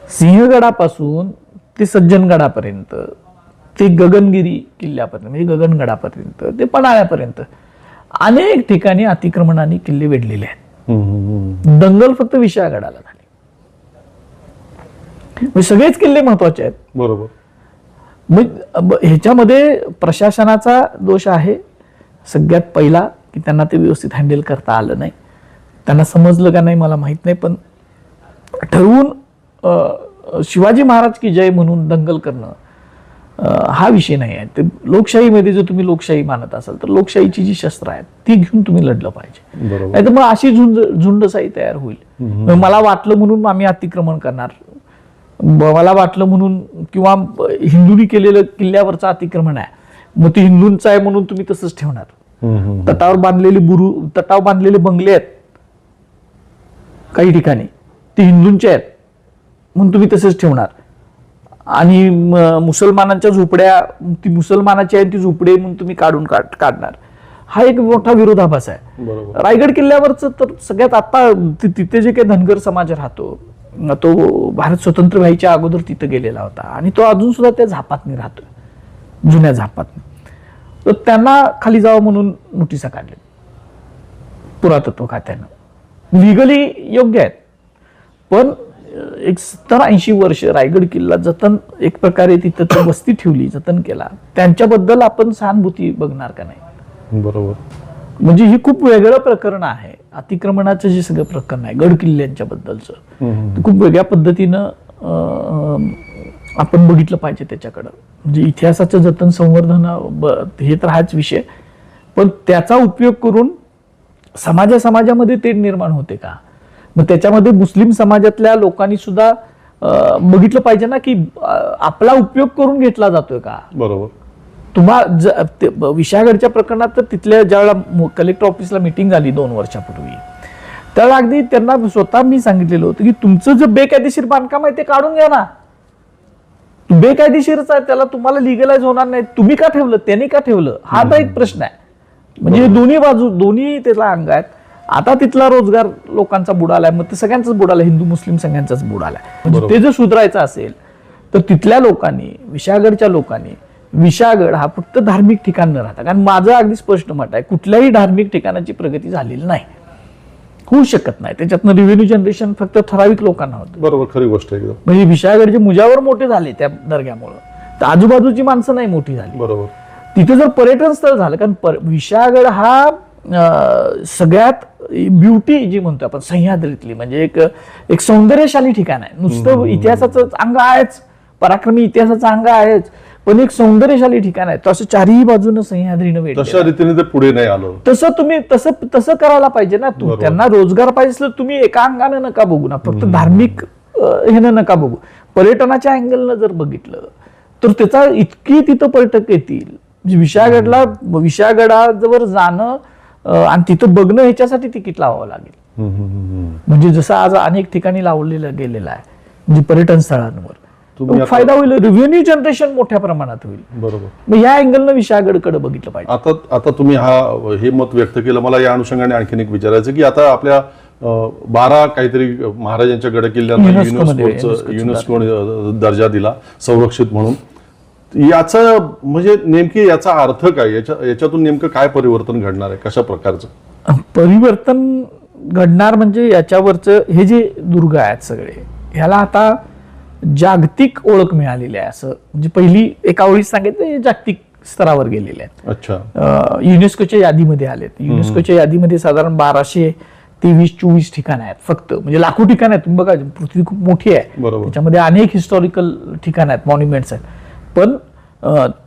सिंहगडापासून ते सज्जनगडापर्यंत, ते गगनगिरी किल्ल्यापर्यंत, म्हणजे गगनगडापर्यंत, ते पन्हाळ्यापर्यंत अनेक ठिकाणी अतिक्रमणाने किल्ले वेढलेले आहेत. दंगल फक्त विशाळगडाला झाली. म्हणजे सगळेच किल्ले महत्वाचे आहेत. बरोबर. मग ह्याच्यामध्ये प्रशासनाचा दोष आहे सगळ्यात पहिला, की त्यांना ते व्यवस्थित हँडल करता आलं नाही. त्यांना समजलं का नाही मला माहित नाही, पण ठरवून शिवाजी महाराज की जय म्हणून दंगल करणं हा विषय नाही आहे. ते लोकशाहीमध्ये जर तुम्ही लोकशाही मानत असाल तर लोकशाहीची जी शस्त्र आहेत ती घेऊन तुम्ही लढलं पाहिजे. नाही तर मग अशी झुंडशाही तयार होईल. मला वाटलं म्हणून आम्ही अतिक्रमण करणार, मला वाटलं म्हणून, किंवा हिंदूंनी केलेलं किल्ल्यावरचं अतिक्रमण आहे मग ते हिंदूंचं आहे म्हणून तुम्ही तसंच ठेवणार. तटावर बांधलेले बंगले आहेत काही ठिकाणी, ते हिंदूंचे आहेत म्हणून तुम्ही तसेच ठेवणार. आणि मुसलमानांच्या झोपड्या, ती मुसलमानाची आहे ती झोपडे म्हणून तुम्ही काढणार. हा एक मोठा विरोधाभास आहे. रायगड किल्ल्यावरच तर सगळ्यात आता तिथे जे काही धनगर समाज राहतो, तो भारत स्वतंत्र व्हायच्या अगोदर तिथे गेलेला होता आणि तो अजून सुद्धा त्या झापातनी राहतोय, जुन्या झापातनी. तर त्यांना खाली जावं म्हणून नोटिसा काढल्या पुरातत्व खात्यानं. लिगली योग्य आहेत, पण एक 70-80 वर्ष रायगड किल्ला जतन, एक प्रकारे तिथं वस्ती ठेवली, जतन केला, त्यांच्याबद्दल आपण सहानुभूती बघणार का नाही? बरोबर. म्हणजे ही खूप वेगळं प्रकरण आहे. अतिक्रमणाचं जे सगळं प्रकरण आहे गड किल्ल्यांच्या बद्दलचं, खूप वेगळ्या पद्धतीनं आपण बघितलं पाहिजे त्याच्याकडं. म्हणजे इतिहासाचं जतन, संवर्धन हे तर हाच विषय, पण त्याचा उपयोग करून समाजामध्ये तेढ निर्माण होते का? मग त्याच्यामध्ये मुस्लिम समाजातल्या लोकांनी सुद्धा बघितलं पाहिजे ना की आपला उपयोग करून घेतला जातोय का? बरोबर. विशाळगडच्या प्रकरणात तर तिथल्या ज्यावेळेला कलेक्टर ऑफिसला मीटिंग झाली 2 वर्षापूर्वी, त्यावेळेला अगदी त्यांना स्वतः मी सांगितलेलं होतं की तुमचं जे बेकायदेशीर बांधकाम आहे ते काढून घ्या ना. बेकायदेशीरच आहे, त्याला तुम्हाला लिगलाइज होणार नाही. तुम्ही का ठेवलं, त्यांनी का ठेवलं, हा तर एक प्रश्न आहे. म्हणजे दोन्ही बाजू, दोन्ही त्याला अंग आहेत. आता तिथला रोजगार लोकांचा बुडालाय, मग ते सगळ्यांचाच बुडालाय, हिंदू मुस्लिम सगळ्यांचाच बुडालाय. म्हणजे ते जर सुधारायचं असेल तर तिथल्या लोकांनी, विशाळगडच्या लोकांनी, विशाळगड हा फक्त धार्मिक ठिकाण न राहता, कारण माझं अगदी स्पष्ट मत आहे कुठल्याही धार्मिक ठिकाणाची प्रगती झालेली नाही, होऊ शकत नाही. त्याच्यातनं रेव्हेन्यू जनरेशन फक्त ठराविक लोकांना होतं. बरोबर, खरी गोष्ट आहे. म्हणजे विशाळगडचे मुजावर मोठे झाले त्या दर्ग्यामुळे, तर आजूबाजूची माणसं नाही मोठी झाली. बरोबर. तिथे जर पर्यटन स्थळ झालं, कारण विशाळगड हा सगळ्यात ब्युटी जी म्हणतो आपण सह्याद्रीतली, म्हणजे एक सौंदर्यशाली ठिकाण आहे. नुसतं इतिहासाचं अंग आहेच, पराक्रमी इतिहासाचं अंग आहेच, पण एक सौंदर्यशाली ठिकाण आहे. तसं चारही बाजूनं सह्याद्रीनं वेढलेलं आहे. तशा रीतीने ते पुढे नाही आलं. तसं तुम्ही तसं करायला पाहिजे ना. त्यांना रोजगार पाहिजे असलं तुम्ही एका अंगानं नका बघू ना, फक्त धार्मिक ह्यानं नका बघू. पर्यटनाच्या अँगलनं जर बघितलं तर त्याचा इतकी तिथं पर्यटक येतील. विशाळगडावर जाणं आणि तिथं बघणं ह्याच्यासाठी तिकीट लावावं लागेल. म्हणजे जसं आज अनेक ठिकाणी लावलेलं गेलेलं आहे म्हणजे पर्यटन स्थळांवर, तुम्ही आता- फायदा होईल, रेव्हेन्यू जनरेशन मोठ्या प्रमाणात होईल. बरोबर. मग या अँगलनं विशाळगडकडे बघितलं पाहिजे. आता तुम्ही हे मत व्यक्त केलं. मला या अनुषंगाने आणखीन एक विचारायचं की आता आपल्या 12 काहीतरी महाराजांच्या गड किल्ल्यांना युनेस्को दर्जा दिला संरक्षित म्हणून. याचा म्हणजे नेमकी याचा अर्थ काय, याच्यातून नेमकं काय परिवर्तन घडणार आहे, कशा प्रकारचं परिवर्तन घडणार? म्हणजे याच्यावरचं हे जे दुर्ग आहेत सगळे, ह्याला आता जागतिक ओळख मिळालेली आहे. असं म्हणजे पहिली एका ओळीत सांगितलं, हे जागतिक स्तरावर गेलेले आहेत. अच्छा. युनेस्कोच्या यादीमध्ये आलेत. युनेस्कोच्या यादीमध्ये साधारण 1223-24 ठिकाणं आहेत फक्त. म्हणजे लाखो ठिकाणं आहेत. तुम्ही बघा, पृथ्वी खूप मोठी आहे, बरोबर. त्याच्यामध्ये अनेक हिस्टॉरिकल ठिकाणं आहेत, मॉन्युमेंट्स आहेत. पण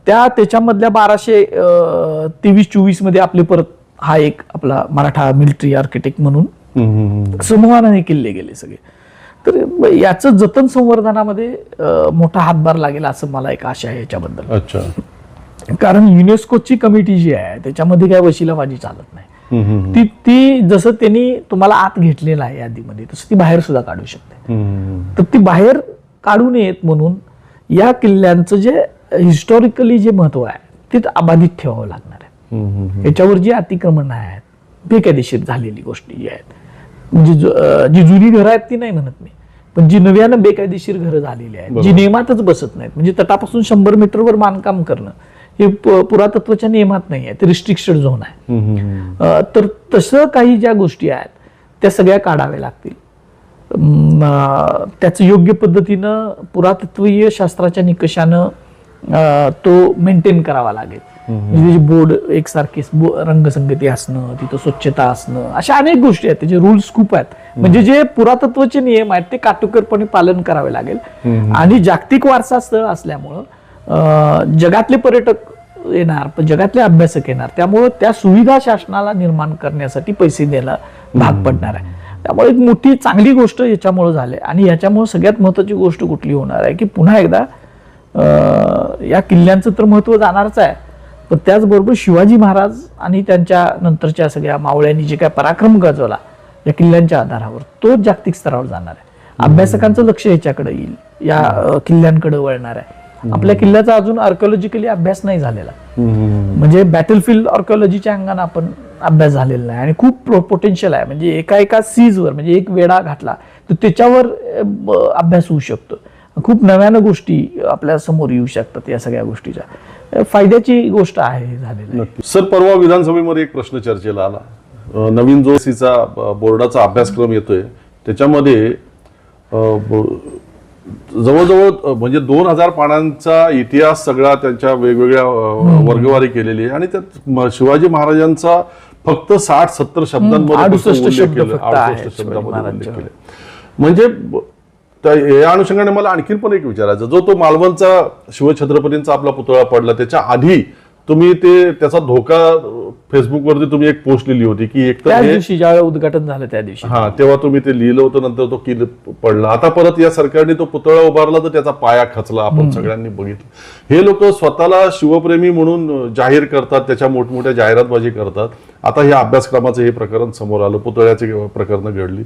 त्याच्यामधल्या 1223-24 मध्ये आपले परत हा एक आपला मराठा मिलिटरी आर्किटेक्ट म्हणून समूहाने किल्ले गेले सगळे. तर याचं जतन संवर्धनामध्ये मोठा हातभार लागेल असं मला एक आशा आहे याच्याबद्दल. अच्छा. कारण युनेस्कोची कमिटी जी आहे त्याच्यामध्ये काय वशिलाबाजी चालत नाही. ती जसं त्यांनी तुम्हाला आत घेतलेलं आहे यादीमध्ये, तसं ती बाहेर सुद्धा काढू शकते. तर ती बाहेर काढू नयेत म्हणून या किल्ल्यांचं जे हिस्टॉरिकली जे महत्व आहे ते अबाधित ठेवावं लागणार आहे. याच्यावर जी अतिक्रमण आहेत, बेकायदेशीर झालेली गोष्टी जी आहेत, म्हणजे जी जुनी घरं आहेत ती नाही म्हणत मी, पण जी नव्यानं बेकायदेशीर घरं झालेली आहेत, जी नियमातच बसत नाहीत, म्हणजे तटापासून 100 मीटरवर बांधकाम करणं हे पुरातत्वाच्या नियमात नाही आहे, ते रिस्ट्रिक्टेड झोन आहे. तर तसं काही ज्या गोष्टी आहेत त्या सगळ्या काढाव्या लागतील. त्याचं योग्य पद्धतीनं पुरातत्वीय शास्त्राच्या निकषानं तो मेंटेन करावा लागेल. म्हणजे बोर्ड एकसारखी रंगसंगती असणं, तिथं स्वच्छता असणं, अशा अनेक गोष्टी आहेत, त्याचे रूल्स खूप आहेत. म्हणजे जे पुरातत्वाचे नियम आहेत ते काटेकोरपणे पालन करावे लागेल. आणि जागतिक वारसा स्थळ असल्यामुळं जगातले पर्यटक येणार, जगातले अभ्यासक येणार, त्यामुळं त्या सुविधा शासनाला निर्माण करण्यासाठी पैसे द्यायला भाग पडणार आहे. त्यामुळे एक मोठी चांगली गोष्ट याच्यामुळे झाली. आणि याच्यामुळे सगळ्यात महत्वाची गोष्ट कुठली होणार आहे की पुन्हा एकदा या किल्ल्यांचं तर महत्व जाणारच आहे, पण त्याचबरोबर शिवाजी महाराज आणि त्यांच्या नंतरच्या सगळ्या मावळ्यांनी जे काय पराक्रम गाजवला या किल्ल्यांच्या आधारावर, तो जागतिक स्तरावर जाणार आहे. अभ्यासकांचं लक्ष याच्याकडे येईल, या किल्ल्यांकडे वळणार आहे. आपल्या किल्ल्याचा अजून आर्किओलॉजिकली अभ्यास नाही झालेला, म्हणजे बॅटलफील्ड आर्किओलॉजीच्या अंगाने आपण अभ्यास झालेला नाही. आणि खूप पोटेन्शियल आहे. म्हणजे एका सीजवर, म्हणजे एक वेढा घातला तर त्याच्यावर अभ्यास होऊ शकतो. खूप नव्यानं गोष्टी आपल्या समोर येऊ शकतात. या सगळ्या गोष्टीच्या फायद्याची गोष्ट आहे झालेली. सर, परवा विधानसभेमध्ये एक प्रश्न चर्चेला आला. नवीन जो बोर्डाचा अभ्यासक्रम येतोय त्याच्यामध्ये जवळजवळ म्हणजे 2000 पानांचा इतिहास सगळा त्यांच्या वेगवेगळ्या वर्गवारी केलेली आहे. आणि त्यात शिवाजी महाराजांचा फक्त 60-70 शब्दांमध्ये 68 शब्द केलं, फक्त 68 आहेत शब्दांमध्ये उल्लेख केले. म्हणजे या अनुषंगाने मला आणखीन पण एक विचारायचं, जो तो मालवणचा शिवछत्रपतींचा आपला पुतळा पडला त्याच्या आधी तुम्ही त्याचा धोका फेसबुकवरती तुम्ही एक पोस्ट लिहिली होती की एक त्या दिवशी ज्यावेळेला उद्घाटन झालं त्या दिवशी, हा, तेव्हा तुम्ही ते लिहिलं होतं. नंतर तो किल्ला पडला. आता परत या सरकारने तो पुतळा उभारला तर त्याचा पाया खचला, आपण सगळ्यांनी बघितलं. हे लोक स्वतःला शिवप्रेमी म्हणून जाहीर करतात, त्याच्या मोठमोठ्या जाहिरातबाजी करतात. आता या अभ्यासक्रमाचं हे प्रकरण समोर आलं, पुतळ्याची प्रकरण घडली.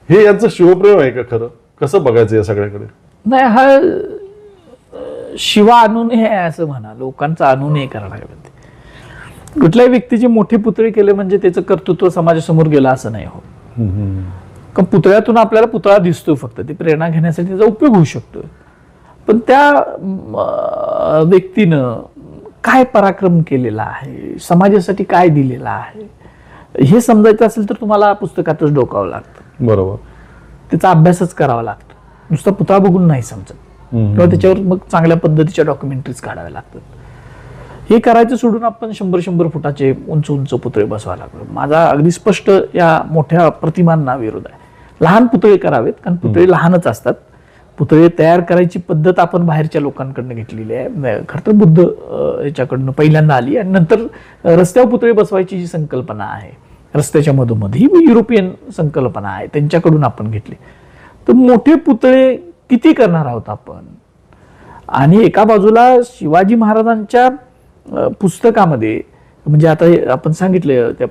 हे यांचं शिवप्रेम आहे का खरं? कसं बघायचं या सगळ्याकडे? नाही, हा शिवा अनुनय आहे असं म्हणा, लोकांचा अनुनय करायला लागला. कुठल्याही व्यक्तीचे मोठे पुतळे केले म्हणजे त्याचं कर्तृत्व समाजासमोर गेलं असं नाही हो. कारण पुतळ्यातून आपल्याला पुतळा दिसतो, फक्त ती प्रेरणा घेण्यासाठी त्याचा उपयोग होऊ शकतो. पण त्या व्यक्तीनं काय पराक्रम केलेला आहे, समाजासाठी काय दिलेला आहे, हे समजायचं असेल तर तुम्हाला पुस्तकातच डोकावं लागतं. बरोबर. त्याचा अभ्यासच करावा लागतो. नुसता पुतळा बघून नाही समजत, किंवा त्याच्यावर मग चांगल्या पद्धतीच्या डॉक्युमेंटरीज काढाव्या लागतात. हे करायचं सोडून आपण 100-100 फुटाचे उंच उंच पुतळे बसवायला लागलो. माझा अगदी स्पष्ट या मोठ्या प्रतिमांना विरोध आहे. लहान पुतळे करावेत, कारण पुतळे लहानच असतात. पुतळे तयार करायची पद्धत आपण बाहेरच्या लोकांकडनं घेतलेली आहे. खरं तर बुद्ध याच्याकडनं पहिल्यांदा आली, आणि नंतर रस्त्यावर पुतळे बसवायची जी संकल्पना आहे, रस्त्याच्या मधोमध, ही युरोपियन संकल्पना आहे, त्यांच्याकडून आपण घेतली. तर मोठे पुतळे किती करणार आहोत आपण? आणि एका बाजूला शिवाजी महाराजांच्या पुस्तकामध्ये, म्हणजे आता आपण सांगितलं त्या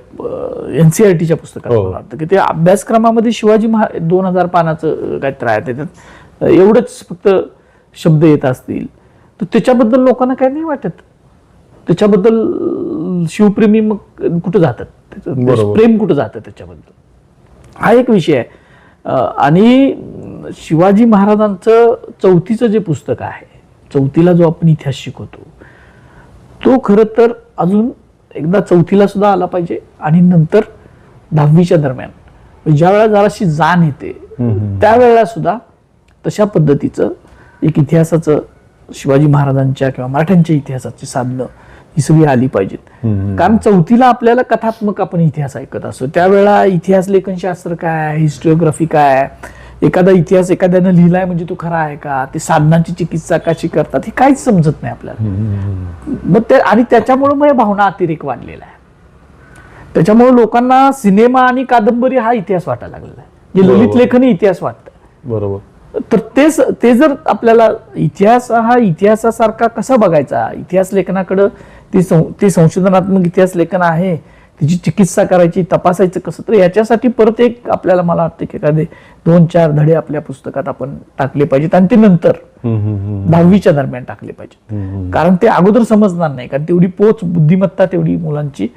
NCERTच्या पुस्तकात मला वाटतं की ते अभ्यासक्रमामध्ये शिवाजी 2000 पानाचं काहीतरी आहे, त्याच्यात एवढंच फक्त शब्द येत असतील तर त्याच्याबद्दल लोकांना काय नाही वाटत. त्याच्याबद्दल शिवप्रेमी मग कुठं जातात, बरोबर. प्रेम कुठं जातं त्याच्याबद्दल, हा एक विषय आहे. आणि शिवाजी महाराजांचं चौथीचं जे पुस्तक आहे, चौथीला जो आपण इतिहास शिकवतो तो खरं तर अजून एकदा चौथीला सुद्धा आला पाहिजे आणि नंतर 10वीच्या दरम्यान ज्या वेळेला जराशी जाण येते त्यावेळेला सुद्धा तशा पद्धतीचं एक इतिहासाचं शिवाजी महाराजांच्या किंवा मराठ्यांच्या इतिहासाची साधनं ही सगळी आली पाहिजेत. कारण चौथीला आपल्याला कथात्मक आपण इतिहास ऐकत असतो, त्यावेळेला इतिहास लेखनशास्त्र काय, हिस्टोग्राफी काय, एखादा इतिहास एखाद्यानं लिहिलाय म्हणजे तो खरा आहे का, ते साधनांची चिकित्सा कशी करतात हे काहीच समजत नाही आपल्याला. मग ते आणि त्याच्यामुळे मग भावना अतिरेक वाढलेला आहे. त्याच्यामुळे लोकांना सिनेमा आणि कादंबरी हा इतिहास वाटायला लागलेला आहे, जे ललित लेखनी इतिहास वाटतं. बरोबर. तर ते जर आपल्याला इतिहास हा इतिहासासारखा कसा बघायचा, इतिहास लेखनाकडं ते संशोधनात्मक इतिहास लेखन आहे, तिची चिकित्सा करायची, तपासायचं कसं, तर याच्यासाठी परत एक आपल्याला मला वाटतं की एखादे 2-4 धडे आपल्या पुस्तकात आपण टाकले पाहिजेत आणि ते नंतर 10वीच्या दरम्यान टाकले पाहिजेत. कारण ते अगोदर समजणार नाही, कारण तेवढी पोच बुद्धिमत्ता तेवढी मुलांची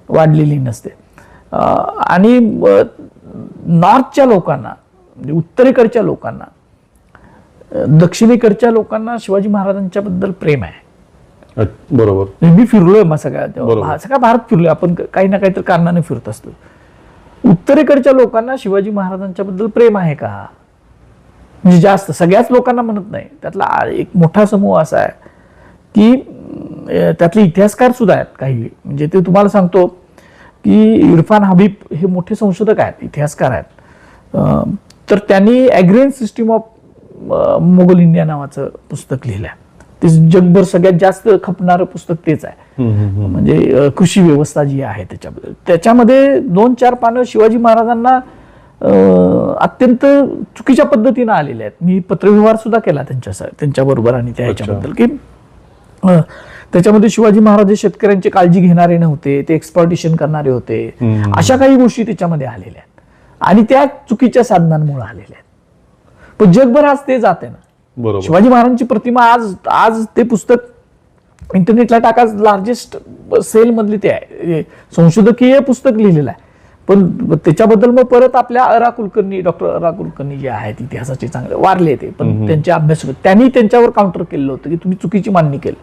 वाढलेली नसते. आणि नॉर्थच्या लोकांना म्हणजे उत्तरेकडच्या लोकांना, दक्षिणेकडच्या लोकांना शिवाजी महाराजांच्या बद्दल प्रेम आहे. बरोबर. मी फिरलोय मग सगळा भारत फिरलोय, आपण काही ना काहीतरी कारणाने फिरत असतो. उत्तरेकडच्या लोकांना शिवाजी महाराजांच्या बद्दल प्रेम आहे का, म्हणजे जास्त सगळ्याच लोकांना म्हणत नाही, त्यातला एक मोठा समूह असा आहे की त्यातले इतिहासकार सुद्धा आहेत काही. म्हणजे ते तुम्हाला सांगतो की इरफान हबीब हे मोठे संशोधक आहेत, इतिहासकार आहेत. तर त्यांनी ॲग्रियन सिस्टीम ऑफ मोगल इंडिया नावाचं पुस्तक लिहिलं आहे. ते जगभर सगळ्यात जास्त खपणारं पुस्तक तेच आहे. म्हणजे कृषी व्यवस्था जी आहे त्याच्याबद्दल, त्याच्यामध्ये 2-4 पानं शिवाजी महाराजांना अत्यंत चुकीच्या पद्धतीनं आलेले आहेत. मी पत्रव्यवहार सुद्धा केला त्यांच्याबरोबर आणि त्या ह्याच्याबद्दल की त्याच्यामध्ये शिवाजी महाराज हे शेतकऱ्यांची काळजी घेणारे नव्हते, ते एक्सप्लॉयटेशन करणारे होते, अशा काही गोष्टी त्याच्यामध्ये आलेल्या आहेत आणि त्या चुकीच्या साधनांमुळे आलेल्या आहेत. पण जगभर आज ते जाते ना. बरोबर. शिवाजी महाराजांची प्रतिमा आज ते पुस्तक इंटरनेटला टाका, लार्जेस्ट सेल मधले ते आहे, संशोधकीय पुस्तक लिहिलेलं आहे. पण त्याच्याबद्दल मग परत आपल्या डॉक्टर अरा कुलकर्णी जे आहेत इतिहासाचे चांगले वारले ते, पण त्यांचे अभ्यासक त्यांनी त्यांच्यावर काउंटर केलेलं होतं की तुम्ही चुकीची मांडणी केली,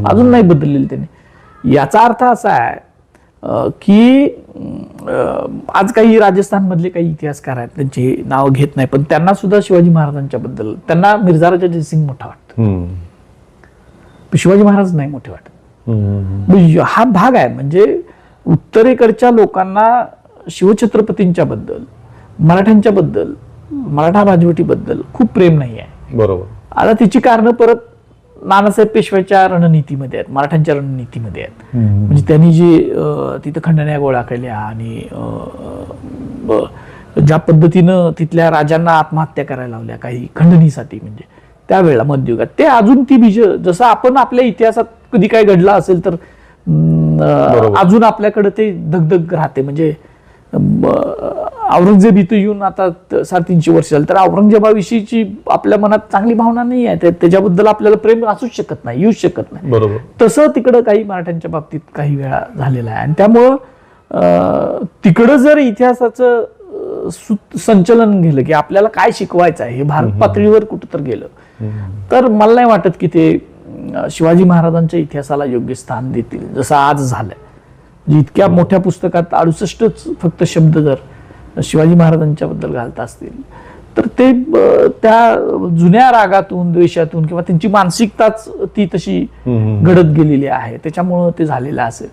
अजून नाही बदललेली त्यांनी. याचा अर्थ असा आहे की आज काही राजस्थान मधले काही इतिहासकार आहेत, त्यांची नाव घेत नाही, पण त्यांना सुद्धा शिवाजी महाराजांच्या बद्दल त्यांना मिर्झा राजा जयसिंग मोठा वाटतं, शिवाजी महाराज नाही मोठे वाटत. हा भाग आहे. म्हणजे उत्तरेकडच्या लोकांना शिवछत्रपतींच्या बद्दल, मराठ्यांच्या बद्दल, मराठा राजवटीबद्दल खूप प्रेम नाही आहे. बरोबर. आता तिची कारणं परत नानासाहेब पेशव्याच्या रणनीतीमध्ये आहेत, मराठ्यांच्या रणनीतीमध्ये आहेत. म्हणजे त्यांनी जे तिथं खंडण्या गोळा केल्या आणि ज्या पद्धतीनं तिथल्या राजांना आत्महत्या करायला लावल्या काही खंडणीसाठी, म्हणजे त्यावेळेला मध्ययुगात ते अजून ती बीज, जसं आपण आपल्या इतिहासात कधी काय घडलं असेल तर अजून आपल्याकडे ते दगदग राहते. म्हणजे औरंगजेब इथं येऊन आता 350 वर्ष झाली, तर औरंगजेबाविषयीची आपल्या मनात चांगली भावना नाही आहे, त्याच्याबद्दल आपल्याला प्रेम असूच शकत नाही, येऊच शकत नाही. बरोबर. तसं तिकडं काही मराठ्यांच्या बाबतीत काही वेळा झालेलं आहे. आणि त्यामुळं तिकडं जर इतिहासाचं संचलन गेलं की आपल्याला काय शिकवायचं आहे हे भारत पातळीवर कुठं तर गेलं, तर मला नाही वाटत की ते शिवाजी महाराजांच्या इतिहासाला योग्य स्थान देतील, जसं आज झालंय. इतक्या मोठ्या पुस्तकात 68च फक्त शब्द जर शिवाजी महाराजांच्या बद्दल घालता असतील तर ते त्या जुन्या रागातून, द्वेषातून किंवा त्यांची मानसिकताच ती तशी घडत गेलेली आहे, त्याच्यामुळं ते झालेलं असेल.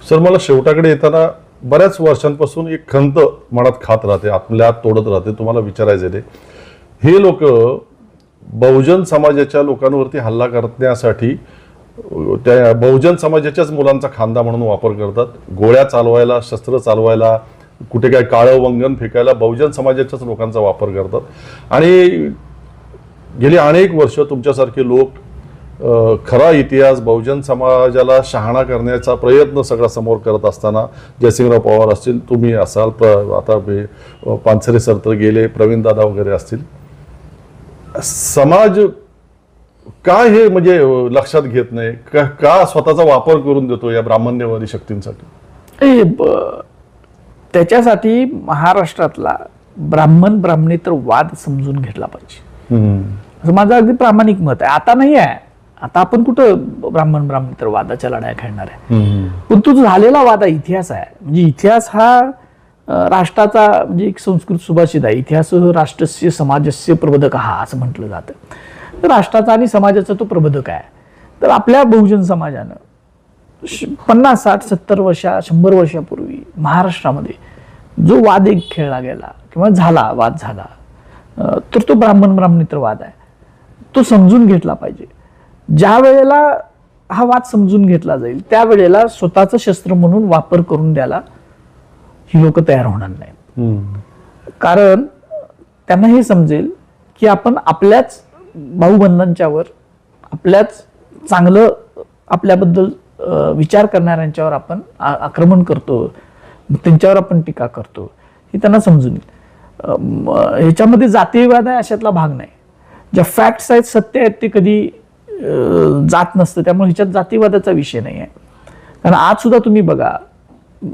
सर, मला शेवटाकडे येताना बऱ्याच वर्षांपासून एक खंत मनात खात राहते, आपल्या तोडत राहते. तुम्हाला विचारायचं आहे, हे लोक बहुजन समाजाच्या लोकांवरती हल्ला करण्यासाठी त्या बहुजन समाजाच्याच मुलांचा खांदा म्हणून वापर करतात. गोळ्या चालवायला, शस्त्र चालवायला, कुठे काय काळं वंगण फेकायला बहुजन समाजाच्याच लोकांचा वापर करतात. आणि गेली अनेक वर्ष तुमच्यासारखे लोक खरा इतिहास बहुजन समाजाला शहाणा करण्याचा प्रयत्न सगळा समोर करत असताना, जयसिंगराव पवार असतील, तुम्ही असाल, आता पानसरे सर तर गेले, प्रवीण दादा वगैरे असतील, समाज का हे म्हणजे लक्षात घेत नाही, का स्वतःचा वापर करून देतो या ब्राह्मण्यवादी शक्तींसाठी? त्याच्यासाठी महाराष्ट्रातला ब्राह्मण ब्राह्मणेतर वाद समजून घेतला पाहिजे, असं माझं अगदी प्रामाणिक मत आहे. आता नाही आहे, आता आपण कुठं ब्राह्मण ब्राह्मणेतर वादाच्या लढाया खेळणार आहे. पण तो झालेला वाद हा इतिहास आहे. म्हणजे इतिहास हा राष्ट्राचा म्हणजे एक संस्कृत सुभाषित आहे, इतिहास राष्ट्रस्य समाजस्य प्रबोधक हा असं म्हटलं जातं. तर राष्ट्राचा आणि समाजाचा तो प्रबोधक आहे. तर आपल्या बहुजन समाजानं 50, 60, 70 वर्षा 100 वर्षापूर्वी महाराष्ट्रामध्ये जो वाद एक खेळला गेला किंवा वाद झाला, तर तो ब्राह्मण ब्राह्मणेतर वाद आहे. तो समजून घेतला पाहिजे. ज्या वेळेला हा वाद समजून घेतला जाईल त्यावेळेला स्वतःचं शस्त्र म्हणून वापर करून द्यायला ही लोक तयार होणार नाहीत. कारण त्यांना हे समजेल की आपण आपल्याच भाऊबंधांच्यावर, आपल्याच चांगलं आपल्याबद्दल विचार करणाऱ्यांच्यावर आपण आक्रमण करतो, त्यांच्यावर आपण टीका करतो, हे त्यांना समजून येईल. ह्याच्यामध्ये जातीयवाद आहे अशातला भाग नाही. ज्या फॅक्ट्स आहेत, सत्य आहेत, ते कधी जात नसतं. त्यामुळे ह्याच्यात जातीवादाचा विषय नाही आहे. कारण आज सुद्धा तुम्ही बघा,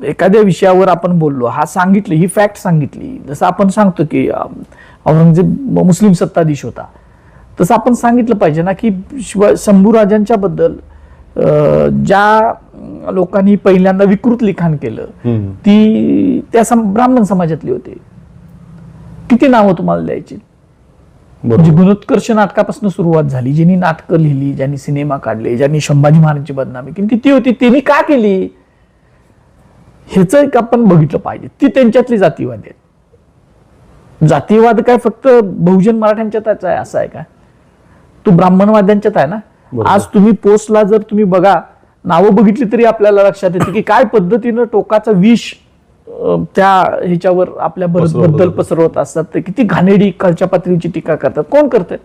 एखाद्या विषयावर आपण बोललो, ही फॅक्ट सांगितली, जसं आपण सांगतो की औरंगजेब मुस्लिम सत्ताधीश होता, तसं आपण सांगितलं पाहिजे ना की शंभू राजांच्या बद्दल ज्या लोकांनी पहिल्यांदा विकृत लिखाण केलं ती त्या ब्राह्मण समाजातली होती. किती नावं तुम्हाला द्यायची? म्हणजे गुणोत्कर्ष नाटकापासून सुरुवात झाली, ज्यांनी नाटकं लिहिली, ज्यांनी सिनेमा काढले, ज्यांनी संभाजी महाराजांची बदनामी केली, ती होती. त्यांनी का केली ह्याच एक आपण बघितलं पाहिजे. ती त्यांच्यातली जातीवाद आहेत. जातीवाद काय फक्त बहुजन मराठ्यांच्यात आहे असं आहे का? तो ब्राह्मणवाद्यांच्यात आहे ना. आज तुम्ही पोस्टला जर तुम्ही बघा, नावं बघितली तरी आपल्याला लक्षात येते की काय पद्धतीनं टोकाचं विष त्या ह्याच्यावर आपल्या बद्दल पसरवत असतात. ते किती घाणेरडी खालच्या पातळीची टीका करतात. कोण करते?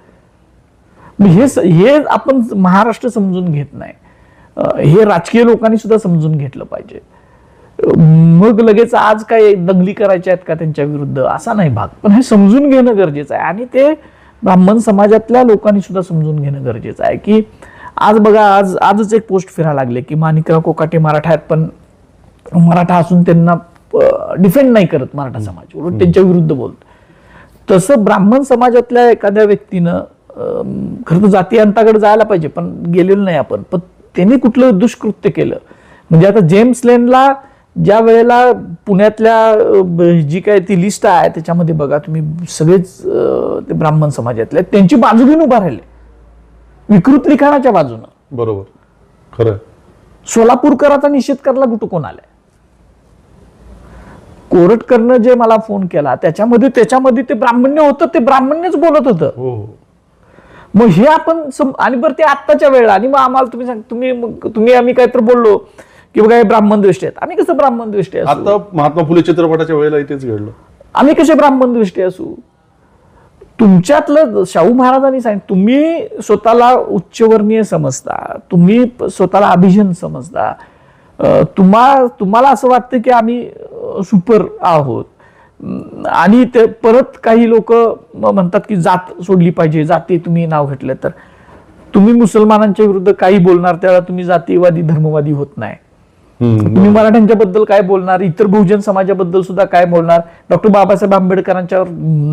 हे आपण महाराष्ट्र समजून घेत नाही. हे राजकीय लोकांनी सुद्धा समजून घेतलं पाहिजे. मग लगेच आज काय दंगली करायच्या आहेत का त्यांच्या विरुद्ध, असा नाही भाग. पण हे समजून घेणं गरजेचं आहे. आणि ते ब्राह्मण समाजातल्या लोकांनी सुद्धा समजून घेणं गरजेचं आहे की आज बघा, आजच एक पोस्ट फिरायला लागले की माणिकराव कोकाटे मराठा आहेत, पण मराठा असून त्यांना डिफेंड नाही करत मराठा समाज, उलट त्यांच्या विरुद्ध बोलत. तसं ब्राह्मण समाजातल्या एखाद्या व्यक्तीनं खरं तर जाती अंताकडे जायला पाहिजे, पण गेलेलं नाही आपण. पण त्यांनी कुठलं दुष्कृत्य केलं म्हणजे आता जेम्स लेनला ज्या वेळेला पुण्यातल्या जी काय ती लिस्ट आहे त्याच्यामध्ये बघा तुम्ही, सगळेच ते ब्राह्मण समाजातले त्यांची बाजू घेऊन उभा राहिले विकृत लिखाणाच्या बाजूनं. बरोबर, खरं. सोलापूरकरांचा निषेध करायला कुठं कोण आलाय? कोरटकरनं जे मला फोन केला त्याच्यामध्ये ते ब्राह्मण्य होतं, ते ब्राह्मण्यच बोलत होतं. मग हे आपण आणि बरं ते आत्ताच्या वेळेला, आणि मग आम्हाला तुम्ही आम्ही काहीतरी बोललो की बघा हे ब्राह्मण द्वेष्टी आहेत. आम्ही कसं ब्राह्मण द्वेष्टी असू? आता महात्मा फुले चित्रपटाच्या वेळेला इथेच घडलं. आम्ही कसे ब्राह्मण द्वेष्टी असू? तुमच्यातलं शाहू महाराजांनी सांगितलं, तुम्ही स्वतःला उच्चवर्णीय समजता, तुम्ही स्वतःला अभिजन समजता, तुम्हाला असं वाटतं की आम्ही सुपर आहोत. आणि ते परत काही लोक म्हणतात की जात सोडली पाहिजे, जाती तुम्ही नाव घेतलं तर तुम्ही मुसलमानांच्या विरुद्ध काही बोलणार त्यावेळेला तुम्ही जातीवादी धर्मवादी होत नाही. तुम्ही मराठ्यांच्या बद्दल काय बोलणार, इतर बहुजन समाजाबद्दल सुद्धा काय बोलणार, डॉक्टर बाबासाहेब आंबेडकरांच्यावर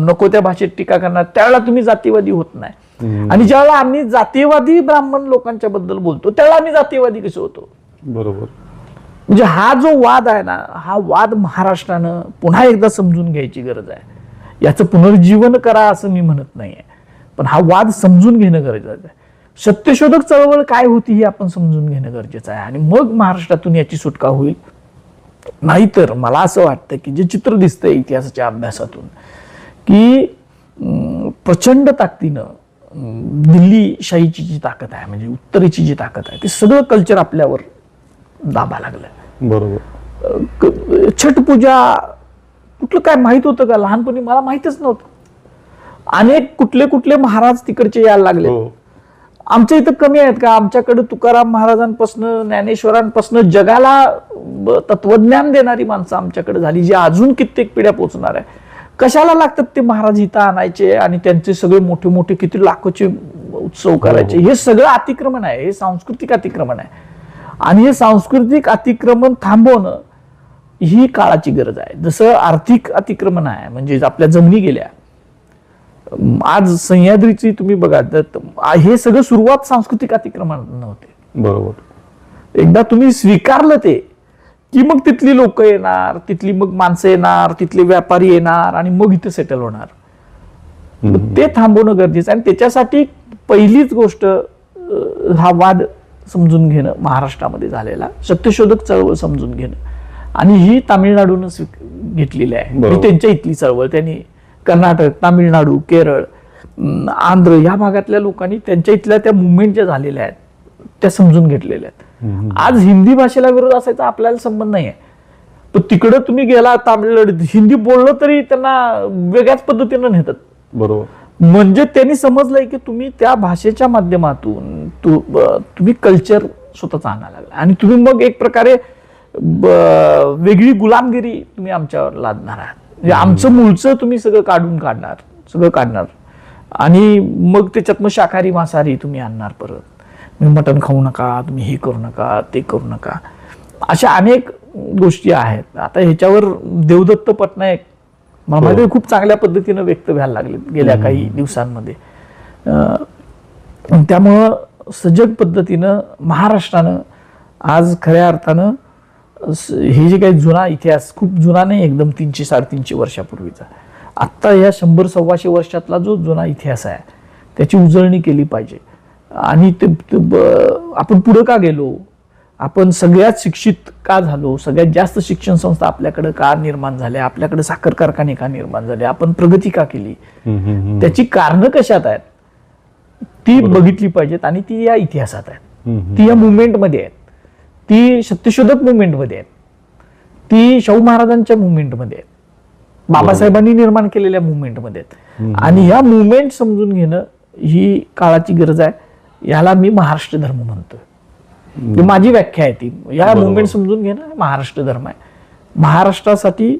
नको त्या भाषेत टीका करणार, त्यावेळेला तुम्ही जातीवादी होत नाही. आणि ज्यावेळेला आम्ही जातीवादी ब्राह्मण लोकांच्या बद्दल बोलतो त्यावेळेला आम्ही जातीवादी कसे होतो? बरोबर. म्हणजे हा जो वाद आहे ना, हा वाद महाराष्ट्रानं पुन्हा एकदा समजून घ्यायची गरज आहे. याचं पुनर्जीवन करा असं मी म्हणत नाहीये, पण हा वाद समजून घेणं गरजेचं आहे. सत्यशोधक चळवळ काय होती हे आपण समजून घेणं गरजेचं आहे, आणि मग महाराष्ट्रातून याची सुटका होईल. नाहीतर मला असं वाटतं की जे चित्र दिसतंय इतिहासाच्या अभ्यासातून की प्रचंड ताकदीनं दिल्ली शाहीची जी ताकद आहे, म्हणजे उत्तरेची जी ताकद आहे, ते सगळं कल्चर आपल्यावर दाबा लागलाय. बरोबर. छठ पूजा कुठलं काय माहित होतं का? लहानपणी मला माहितच नव्हतं. अनेक कुठले महाराज तिकडचे यायला लागले. आमच्या इथं कमी आहेत का? आमच्याकडे तुकाराम महाराजांपासून ज्ञानेश्वरांपासून जगाला तत्वज्ञान देणारी माणसं आमच्याकडे झाली, जी अजून कित्येक पिढ्या पोचणार आहे. कशाला लागतात ते महाराज इथं आणायचे आणि त्यांचे सगळे मोठे मोठे किती लाखोचे उत्सव करायचे? हे सगळं अतिक्रमण आहे, हे सांस्कृतिक अतिक्रमण आहे. आणि हे सांस्कृतिक अतिक्रमण थांबवणं ही काळाची गरज आहे. जसं आर्थिक अतिक्रमण आहे, म्हणजे आपल्या जमिनी गेल्या. आज सह्याद्रीची तुम्ही बघा, हे सगळं सुरुवात सांस्कृतिक अतिक्रमण नव्हते. बरोबर. एकदा तुम्ही स्वीकारलं ते की मग तिथली लोक येणार, तिथली मग माणसं येणार, तिथले व्यापारी येणार आणि मग इथे सेटल होणार. ते थांबवणं गरजेचं आहे. आणि त्याच्यासाठी पहिलीच गोष्ट हा वाद समजून घेणं, महाराष्ट्रामध्ये झालेला सत्यशोधक चळवळ समजून घेणं. आणि ही तामिळनाडून घेतलेली आहे, ही त्यांच्या इथली चळवळ. त्यांनी कर्नाटक, तामिळनाडू, केरळ, आंध्र या भागातल्या लोकांनी त्यांच्या इथल्या त्या मुवमेंट ज्या झालेल्या आहेत त्या समजून घेतलेल्या आहेत. आज हिंदी भाषेला विरोध असायचा आपल्याला संबंध नाही आहे, पण तिकडं तुम्ही गेला तामिळनाडूत, हिंदी बोललं तरी त्यांना वेगळ्याच पद्धतीनं नेतात. बरोबर. म्हणजे त्यांनी समजलंय की तुम्ही त्या भाषेच्या माध्यमातून तुम्ही कल्चर स्वतःच आणायला लागला आणि तुम्ही मग एक प्रकारे वेगळी गुलामगिरी तुम्ही आमच्यावर लादणार आहात. म्हणजे आमचं मूळचं तुम्ही सगळं काढणार आणि मग त्याच्यात मग शाकाहारी मांसाहारी तुम्ही आणणार परत. मटण खाऊ नका, तुम्ही हे करू नका, ते करू नका, अशा अनेक गोष्टी आहेत. आता ह्याच्यावर देवदत्त पटनायक मला माहिती आहे खूप चांगल्या पद्धतीनं व्यक्त व्हायला लागले गेल्या काही दिवसांमध्ये. त्यामुळं सजग पद्धतीनं महाराष्ट्रानं आज खऱ्या अर्थानं हे जे काही जुना इतिहास, खूप जुना नाही, एकदम 300-350 वर्षापूर्वीचा, आत्ता या 100-125 वर्षातला जो जुना इतिहास आहे त्याची उजळणी केली पाहिजे. आणि आपण पुढं का गेलो, आपण सगळ्यात शिक्षित का झालो, सगळ्यात जास्त शिक्षण संस्था आपल्याकडे का निर्माण झाल्या, आपल्याकडे साखर कारखाने का निर्माण झाले, आपण प्रगती का केली, त्याची कारणं कशात आहेत ती बघितली पाहिजेत. आणि ती या इतिहासात आहेत, ती या मुवमेंटमध्ये आहेत, ती सत्यशोधक मुवमेंटमध्ये आहेत, ती शाहू महाराजांच्या मुवमेंटमध्ये आहेत, बाबासाहेबांनी निर्माण केलेल्या मुवमेंटमध्ये आहेत. आणि ह्या मुवमेंट समजून घेणं ही काळाची गरज आहे. याला मी महाराष्ट्र धर्म म्हणतोय, माझी व्याख्या आहे ती. या मुवमेंट समजून घेणं महाराष्ट्र धर्म आहे. महाराष्ट्रासाठी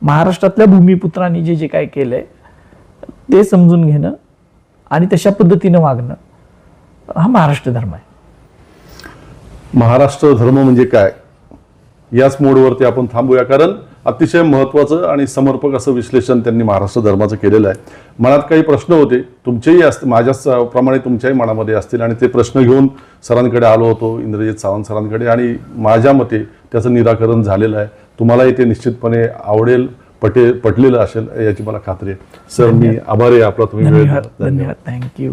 महाराष्ट्रातल्या भूमिपुत्रांनी जे जे काय केलंय ते समजून घेणं आणि तशा पद्धतीनं वागणं हा महाराष्ट्र धर्म आहे. महाराष्ट्र धर्म म्हणजे काय, याच मोडवरती आपण थांबूया, कारण अतिशय महत्त्वाचं आणि समर्पक असं विश्लेषण त्यांनी महाराष्ट्र धर्माचं केलेलं आहे. मनात काही प्रश्न होते, तुमचेही असतील, माझ्याप्रमाणे तुमच्याही मनामध्ये असतील, आणि ते प्रश्न घेऊन सरांकडे आलो होतो, इंद्रजित सावंत सरांकडे, आणि माझ्या मते त्याचं निराकरण झालेलं आहे. तुम्हालाही ते निश्चितपणे आवडेल, पटलेलं असेल याची मला खात्री आहे. सर, मी आभारी आहे आपला, तुम्ही वेळ दिला. धन्यवाद. थँक्यू.